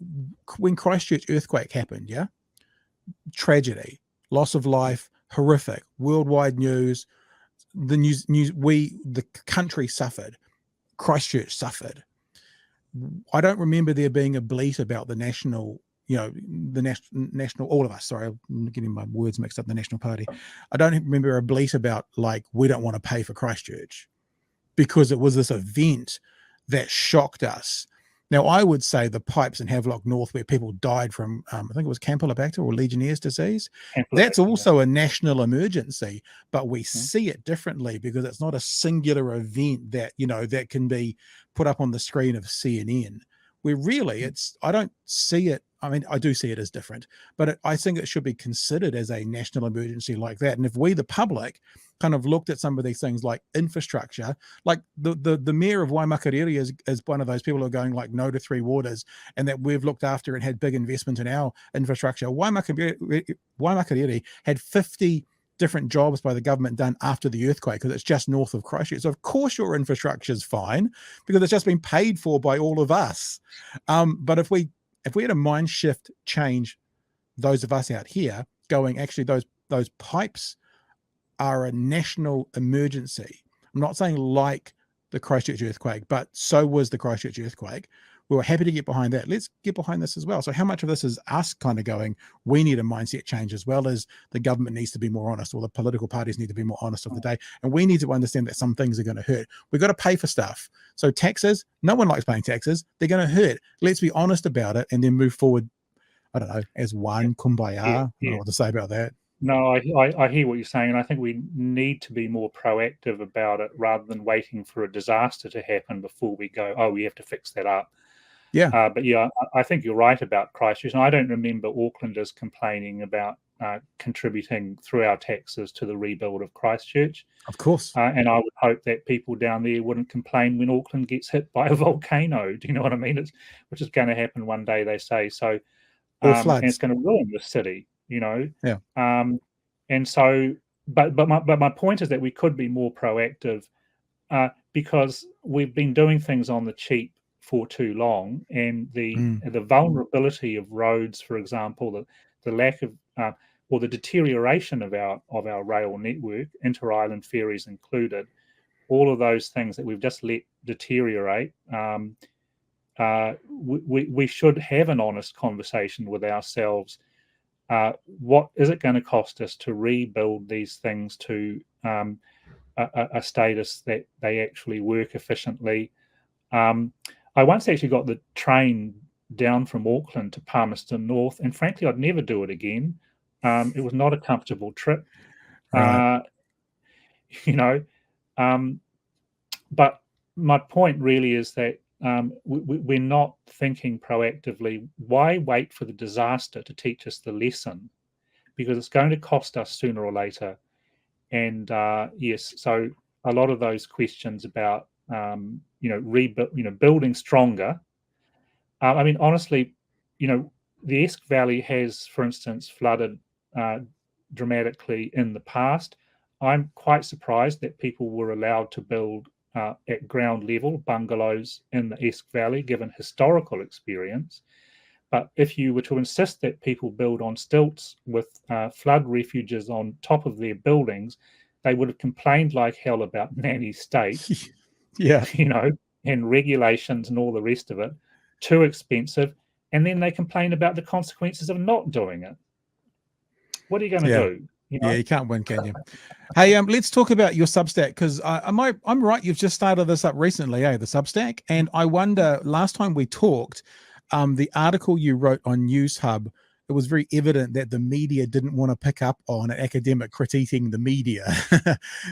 when Christchurch earthquake happened, tragedy, loss of life, horrific, worldwide news. The country suffered. Christchurch suffered. I don't remember there being a bleat about the national, all of us. Sorry, I'm getting my words mixed up. The National Party. I don't remember a bleat about like we don't want to pay for Christchurch, because it was this event that shocked us. Now, I would say the pipes in Havelock North where people died from, I think it was Campylobacter or Legionnaire's disease, that's also a national emergency, but we see it differently because it's not a singular event that, that can be put up on the screen of CNN. Where really I don't see it. I mean, I do see it as different, but I think it should be considered as a national emergency like that. And if we, the public, kind of looked at some of these things like infrastructure, like the mayor of Waimakariri is one of those people who are going like no to three waters, and that we've looked after and had big investment in our infrastructure. Waimakariri had 50 different jobs by the government done after the earthquake because it's just north of Christchurch. So of course your infrastructure is fine because it's just been paid for by all of us. But if we had a mind shift change, those of us out here going, actually those pipes are a national emergency. I'm not saying like the Christchurch earthquake, but so was the Christchurch earthquake. We were happy to get behind that. Let's get behind this as well. So how much of this is us kind of going, we need a mindset change, as well as the government needs to be more honest, or the political parties need to be more honest of the day. And we need to understand that some things are going to hurt. We've got to pay for stuff. So taxes, no one likes paying taxes. They're going to hurt. Let's be honest about it and then move forward, I don't know, as one, kumbaya. I don't know what to say about that. No, I hear what you're saying, and I think we need to be more proactive about it rather than waiting for a disaster to happen before we go, oh, we have to fix that up. But I think you're right about Christchurch, and I don't remember Aucklanders complaining about contributing through our taxes to the rebuild of Christchurch. Of course. And I would hope that people down there wouldn't complain when Auckland gets hit by a volcano. Do you know what I mean? Which is going to happen one day, they say. So, and it's going to ruin the city. And so, but my point is that we could be more proactive because we've been doing things on the cheap for too long, and the vulnerability of roads, for example, the lack of or the deterioration of our rail network, inter-island ferries included, all of those things that we've just let deteriorate. We should have an honest conversation with ourselves. What is it going to cost us to rebuild these things to a status that they actually work efficiently? I once actually got the train down from Auckland to Palmerston North, and frankly, I'd never do it again. It was not a comfortable trip, right. But my point really is that we're not thinking proactively. Why wait for the disaster to teach us the lesson? Because it's going to cost us sooner or later. And yes, so a lot of those questions about building stronger. I mean, honestly, the Esk Valley has, for instance, flooded dramatically in the past. I'm quite surprised that people were allowed to build at ground level bungalows in the Esk Valley, given historical experience. But if you were to insist that people build on stilts with flood refuges on top of their buildings, they would have complained like hell about nanny state, yeah, and regulations and all the rest of it, too expensive. And then they complain about the consequences of not doing it. What are you going to do? Yeah, you can't win, can you? Hey, let's talk about your Substack, because I'm right. You've just started this up recently, the Substack, and I wonder. Last time we talked, the article you wrote on NewsHub, it was very evident that the media didn't want to pick up on an academic critiquing the media.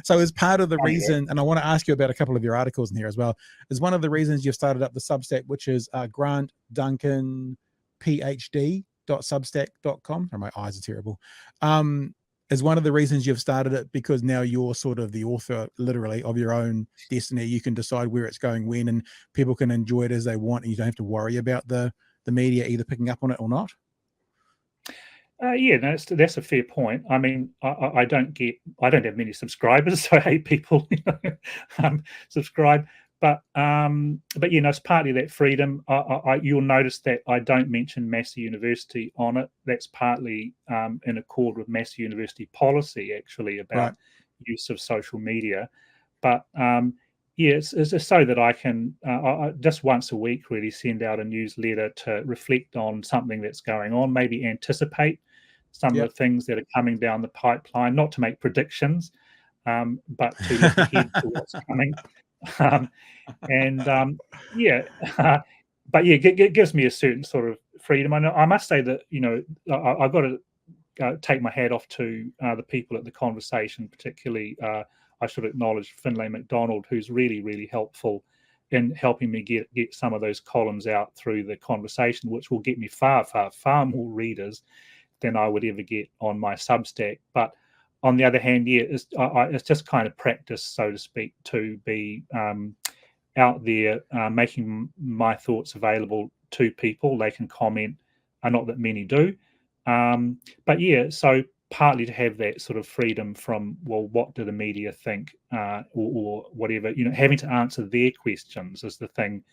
So as part of the reason, and I want to ask you about a couple of your articles in here as well, is one of the reasons you've started up the Substack, which is Grant Duncan PhD .substack.com. My eyes are terrible. Is one of the reasons you've started it, because now you're sort of the author, literally, of your own destiny. You can decide where it's going when, and people can enjoy it as they want, and you don't have to worry about the media either picking up on it or not. Yeah, no, that's a fair point. I mean, I don't have many subscribers, so hey, people, subscribe. But it's partly that freedom. You'll notice that I don't mention Massey University on it. That's partly in accord with Massey University policy, actually, about use of social media. But it's so that I can just once a week really send out a newsletter to reflect on something that's going on, maybe anticipate some of the things that are coming down the pipeline, not to make predictions, but to look ahead to what's coming. But it gives me a certain sort of freedom. I must say that I've got to take my hat off to the people at the conversation, particularly I should acknowledge Finlay MacDonald, who's really, really helpful in helping me get some of those columns out through the conversation, which will get me far, far, far more readers than I would ever get on my Substack. But on the other hand, it's just kind of practice, so to speak, to be out there making my thoughts available to people. They can comment, not that many do. So partly to have that sort of freedom from, well, what do the media think, or whatever, having to answer their questions is the thing.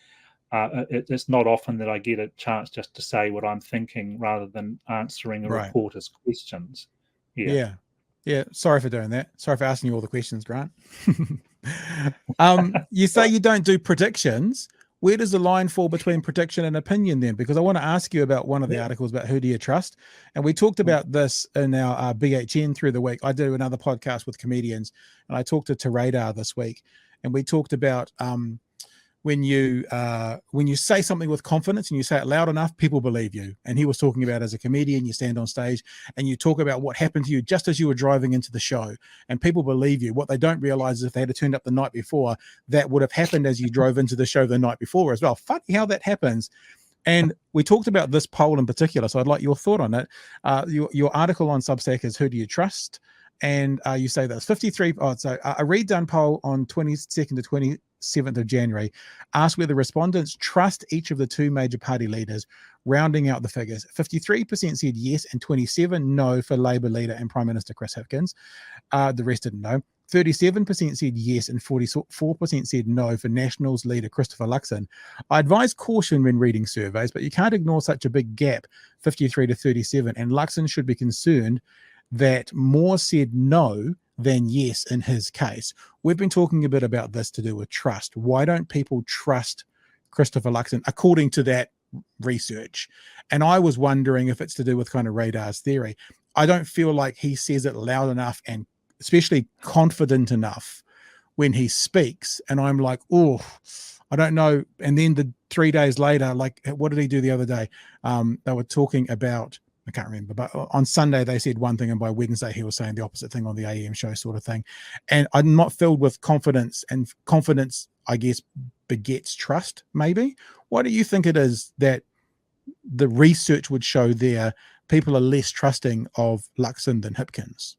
It's not often that I get a chance just to say what I'm thinking rather than answering a reporter's questions. Yeah. Sorry for doing that. Sorry for asking you all the questions, Grant. You say you don't do predictions. Where does the line fall between prediction and opinion then? Because I want to ask you about one of the articles about who do you trust? And we talked about this in our BHN through the week. I do another podcast with comedians, and I talked to Radar this week, and we talked about when you say something with confidence and you say it loud enough, people believe you. And he was talking about, as a comedian, you stand on stage and you talk about what happened to you just as you were driving into the show, and people believe you. What they don't realize is if they had turned up the night before, that would have happened as you drove into the show the night before as well. Funny how that happens. And we talked about this poll in particular, so I'd like your thought on it. Your article on Substack is Who Do You Trust? And you say that 53. So a redone poll on 22nd to 27th of January asked whether respondents trust each of the two major party leaders, rounding out the figures. 53% said yes and 27% no for Labour leader and Prime Minister Chris Hipkins. The rest didn't know. 37% said yes and 44% said no for Nationals leader Christopher Luxon. I advise caution when reading surveys, but you can't ignore such a big gap, 53 to 37, and Luxon should be concerned that more said no than yes in his case. We've been talking a bit about this to do with trust. Why don't people trust Christopher Luxon according to that research? And I was wondering if it's to do with kind of Radar's theory. I don't feel like he says it loud enough and especially confident enough when he speaks. And I'm like, oh, I don't know. And then 3 days later, like, what did he do the other day? They were talking about, I can't remember, but on Sunday they said one thing, and by Wednesday he was saying the opposite thing on the AM show, sort of thing. And I'm not filled with confidence, and confidence, I guess, begets trust, maybe. Why do you think it is that the research would show there people are less trusting of Luxon than Hipkins?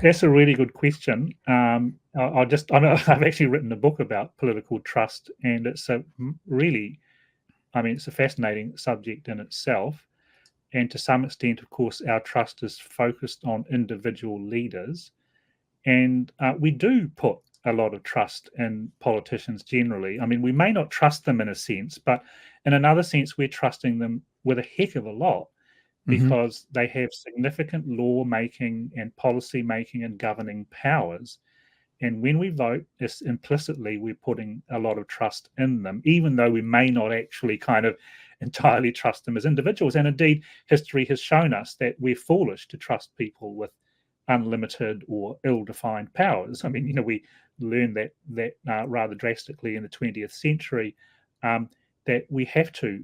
That's a really good question. I've actually written a book about political trust, and it's a really, it's a fascinating subject in itself. And to some extent, of course, our trust is focused on individual leaders. And we do put a lot of trust in politicians generally. I mean, we may not trust them in a sense, but in another sense, we're trusting them with a heck of a lot because they have significant law making and policy making and governing powers. And when we vote, it's implicitly we're putting a lot of trust in them, even though we may not actually kind of entirely trust them as individuals. And indeed, history has shown us that we're foolish to trust people with unlimited or ill-defined powers. I mean, we learned that rather drastically in the 20th century, that we have to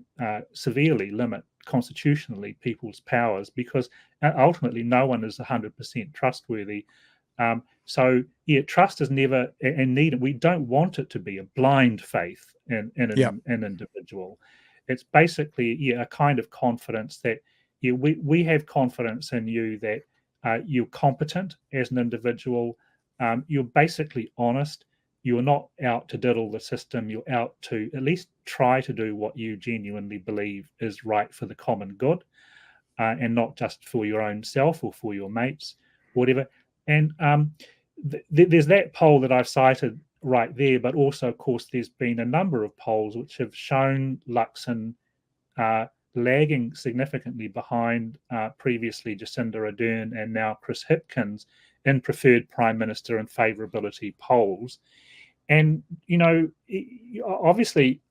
severely limit constitutionally people's powers because ultimately no one is 100% trustworthy. So trust is never and needed. We don't want it to be a blind faith in an individual. It's basically a kind of confidence that we have confidence in you that you're competent as an individual. You're basically honest. You're not out to diddle the system. You're out to at least try to do what you genuinely believe is right for the common good, and not just for your own self or for your mates, whatever. And there's that poll that I've cited right there, but also, of course, there's been a number of polls which have shown Luxon lagging significantly behind previously Jacinda Ardern and now Chris Hipkins in preferred prime minister and favourability polls. And, obviously,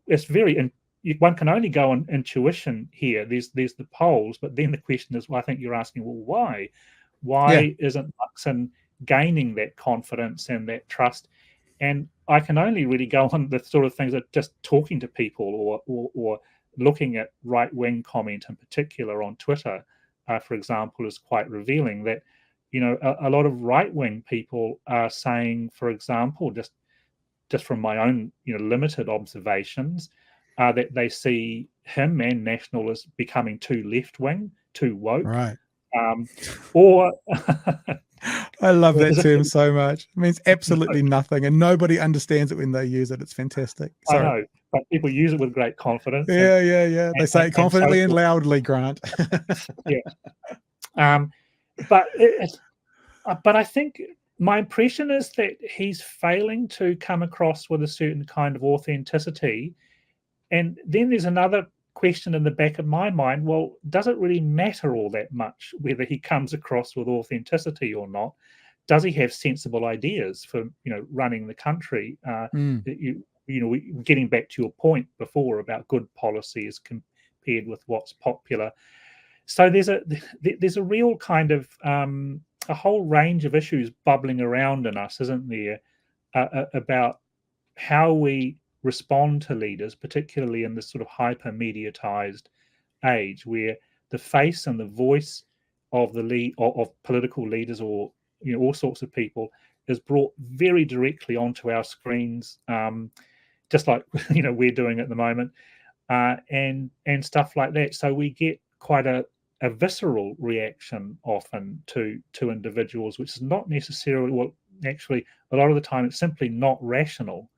it's very, one can only go on intuition here. There's the polls, but then the question is, well, I think you're asking, well, why? Why isn't Luxon gaining that confidence and that trust? And I can only really go on the sort of things that just talking to people or looking at right-wing comment in particular on Twitter, for example, is quite revealing that, a lot of right-wing people are saying, for example, just from my own, limited observations, that they see him and National as becoming too left-wing, too woke. Right. Or I love that term so much. It means absolutely nothing, and nobody understands it when they use it. It's fantastic. Sorry. I know, but people use it with great confidence. Yeah. They say it confidently and loudly, Grant. But I think my impression is that he's failing to come across with a certain kind of authenticity. And then there's another question in the back of my mind, well, does it really matter all that much whether he comes across with authenticity or not? Does he have sensible ideas for running the country? Getting back to your point before about good policies compared with what's popular. So there's a real kind of a whole range of issues bubbling around in us, isn't there, about how we respond to leaders, particularly in this sort of hyper-mediatized age where the face and the voice of of political leaders or all sorts of people is brought very directly onto our screens, just like we're doing at the moment, and stuff like that. So we get quite a visceral reaction often to individuals, which is not necessarily, well, actually a lot of the time it's simply not rational.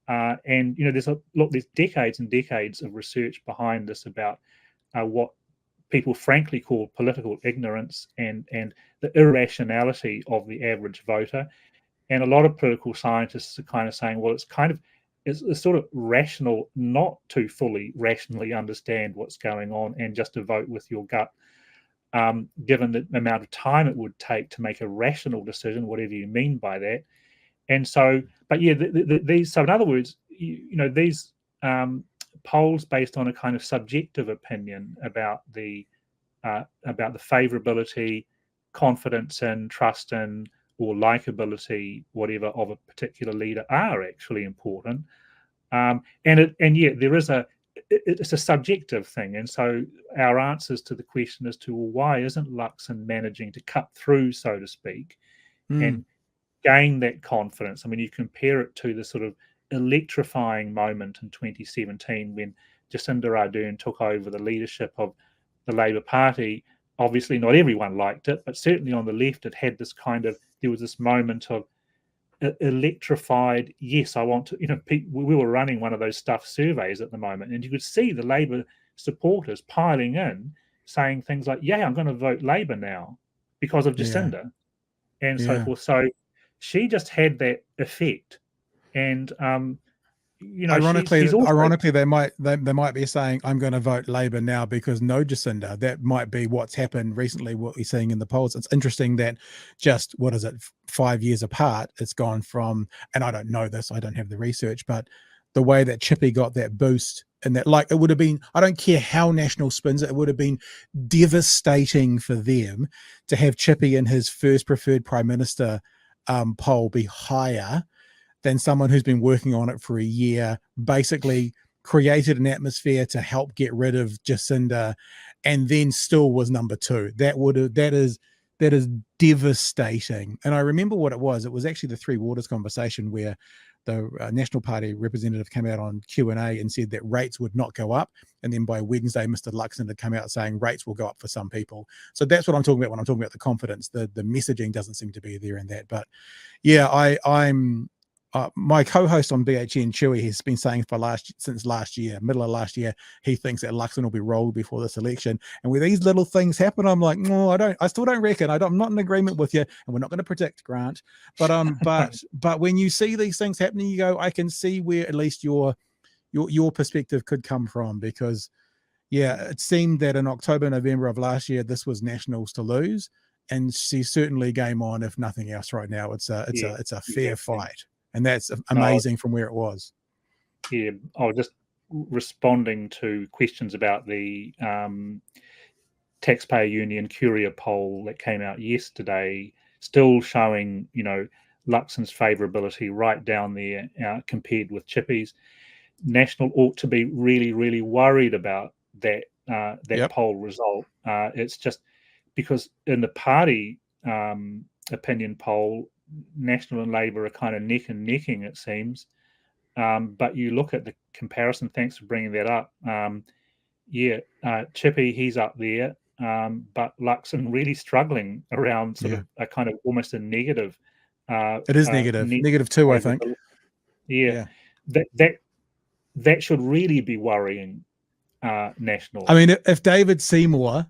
And there's decades and decades of research behind this about what people frankly call political ignorance and the irrationality of the average voter. And a lot of political scientists are kind of saying, well, it's sort of rational not to fully rationally understand what's going on and just to vote with your gut, given the amount of time it would take to make a rational decision, whatever you mean by that. And so, but yeah, so in other words, these polls based on a kind of subjective opinion about the favorability, confidence in, trust in, or likability, whatever, of a particular leader are actually important. It's a subjective thing. And so our answers to the question as to, well, why isn't Luxon managing to cut through, so to speak, and gain that confidence? I mean, you compare it to the sort of electrifying moment in 2017 when Jacinda Ardern took over the leadership of the Labour Party, Obviously, not everyone liked it, but certainly on the left, it had this kind of, there was this moment of electrified, yes, I want to, we were running one of those stuff surveys at the moment, and you could see the Labour supporters piling in, saying things like, yeah, I'm going to vote Labour now because of Jacinda, and so forth. So she just had that effect. And ironically, she's also, they might be saying, I'm going to vote Labour now because no Jacinda. That might be what's happened recently, what we're seeing in the polls. It's interesting that just, 5 years apart, it's gone from, and I don't know this, I don't have the research, but the way that Chippy got that boost, and that, like, it would have been, I don't care how National spins it, it would have been devastating for them to have Chippy in his first preferred Prime Minister poll be higher than someone who's been working on it for a year, basically created an atmosphere to help get rid of Jacinda, and then still was number 2. That is devastating. And I remember what it was. It was actually the Three Waters conversation where the National Party representative came out on Q&A and said that rates would not go up. And then by Wednesday, Mr. Luxon had come out saying rates will go up for some people. So that's what I'm talking about when I'm talking about the confidence. The messaging doesn't seem to be there in that. But yeah, I'm my co-host on BHN, Chewy, has been saying since last year, middle of last year, he thinks that Luxon will be rolled before this election. And when these little things happen, I'm like, no, I still don't reckon. I'm not in agreement with you, and we're not going to predict, Grant. But but when you see these things happening, you go, I can see where at least your perspective could come from, because yeah, it seemed that in October, November of last year, this was Nationals to lose, and she's certainly game on, if nothing else. Right now, it's a fair fight. And that's amazing from where it was. Yeah, I was just responding to questions about the Taxpayer Union Courier poll that came out yesterday, still showing, Luxon's favourability right down there compared with Chippy's. National ought to be really, really worried about that poll result. It's just because in the party opinion poll, National and Labour are kind of neck and necking, it seems. But you look at the comparison, thanks for bringing that up. Chippy, he's up there, but Luxon really struggling around sort of a kind of almost a negative. It is negative 2, I think. Yeah. That should really be worrying National. I mean, if David Seymour,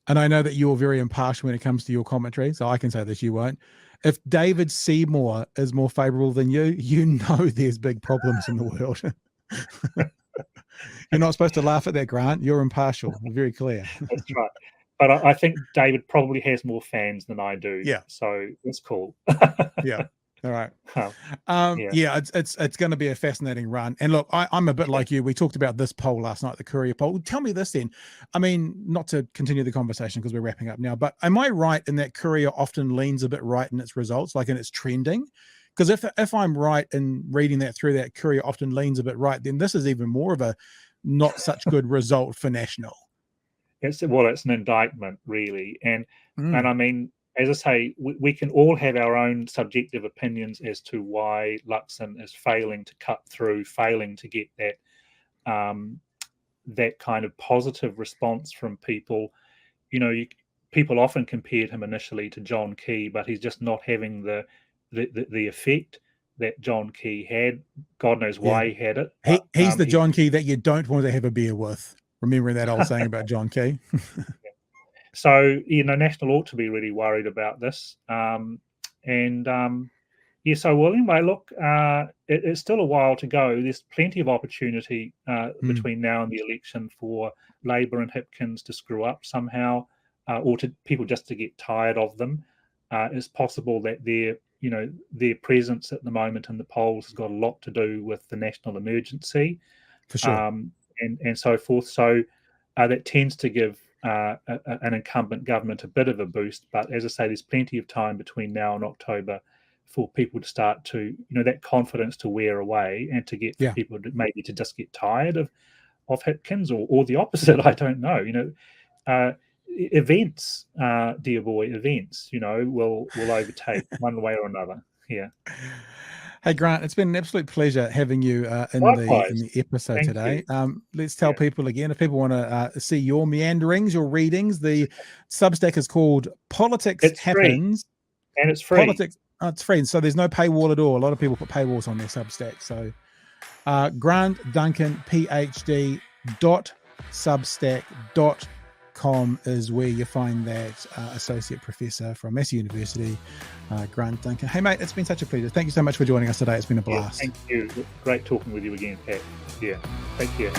and I know that you're very impartial when it comes to your commentary, so I can say this, you won't. If David Seymour is more favourable than you know there's big problems in the world. You're not supposed to laugh at that, Grant. You're impartial. Very clear. That's right. But I think David probably has more fans than I do. Yeah. So it's cool. Yeah. All right. It's going to be a fascinating run. And look, I'm a bit like you. We talked about this poll last night, the Courier poll. Tell me this then. I mean, not to continue the conversation because we're wrapping up now, but am I right in that Courier often leans a bit right in its results, like in its trending? Because if I'm right in reading that through, that Courier often leans a bit right, then this is even more of a not such good result for National. It's an indictment, really. And I mean, as I say, we can all have our own subjective opinions as to why Luxon is failing to cut through, failing to get that that kind of positive response from people. People often compared him initially to John Key, but he's just not having the effect that John Key had. God knows why he had it. But, he's the John Key that you don't want to have a beer with. Remembering that old saying about John Key. So, National ought to be really worried about this. So, well, anyway, look, it's still a while to go. There's plenty of opportunity between now and the election for Labour and Hipkins to screw up somehow, or to people just to get tired of them. It's possible that their presence at the moment in the polls has got a lot to do with the national emergency. For sure. And so forth. So that tends to give an incumbent government a bit of a boost. But as I say, there's plenty of time between now and October for people to start to, that confidence to wear away, and to get people to maybe to just get tired of Hipkins, or the opposite. I don't know. Events, dear boy, events, will overtake one way or another. Yeah. Hey Grant, it's been an absolute pleasure having you in the episode Thank today. Let's tell people again, if people want to see your meanderings, your readings, the Substack is called Politics Happens. Free. And it's free. It's free, so there's no paywall at all. A lot of people put paywalls on their Substack. So Grant Duncan PhD .substack.com is where you find that associate professor from Massey University, Grant Duncan. Hey mate, it's been such a pleasure. Thank you so much for joining us today. It's been a blast. Thank you. Great talking with you again, Pat. Yeah, take care.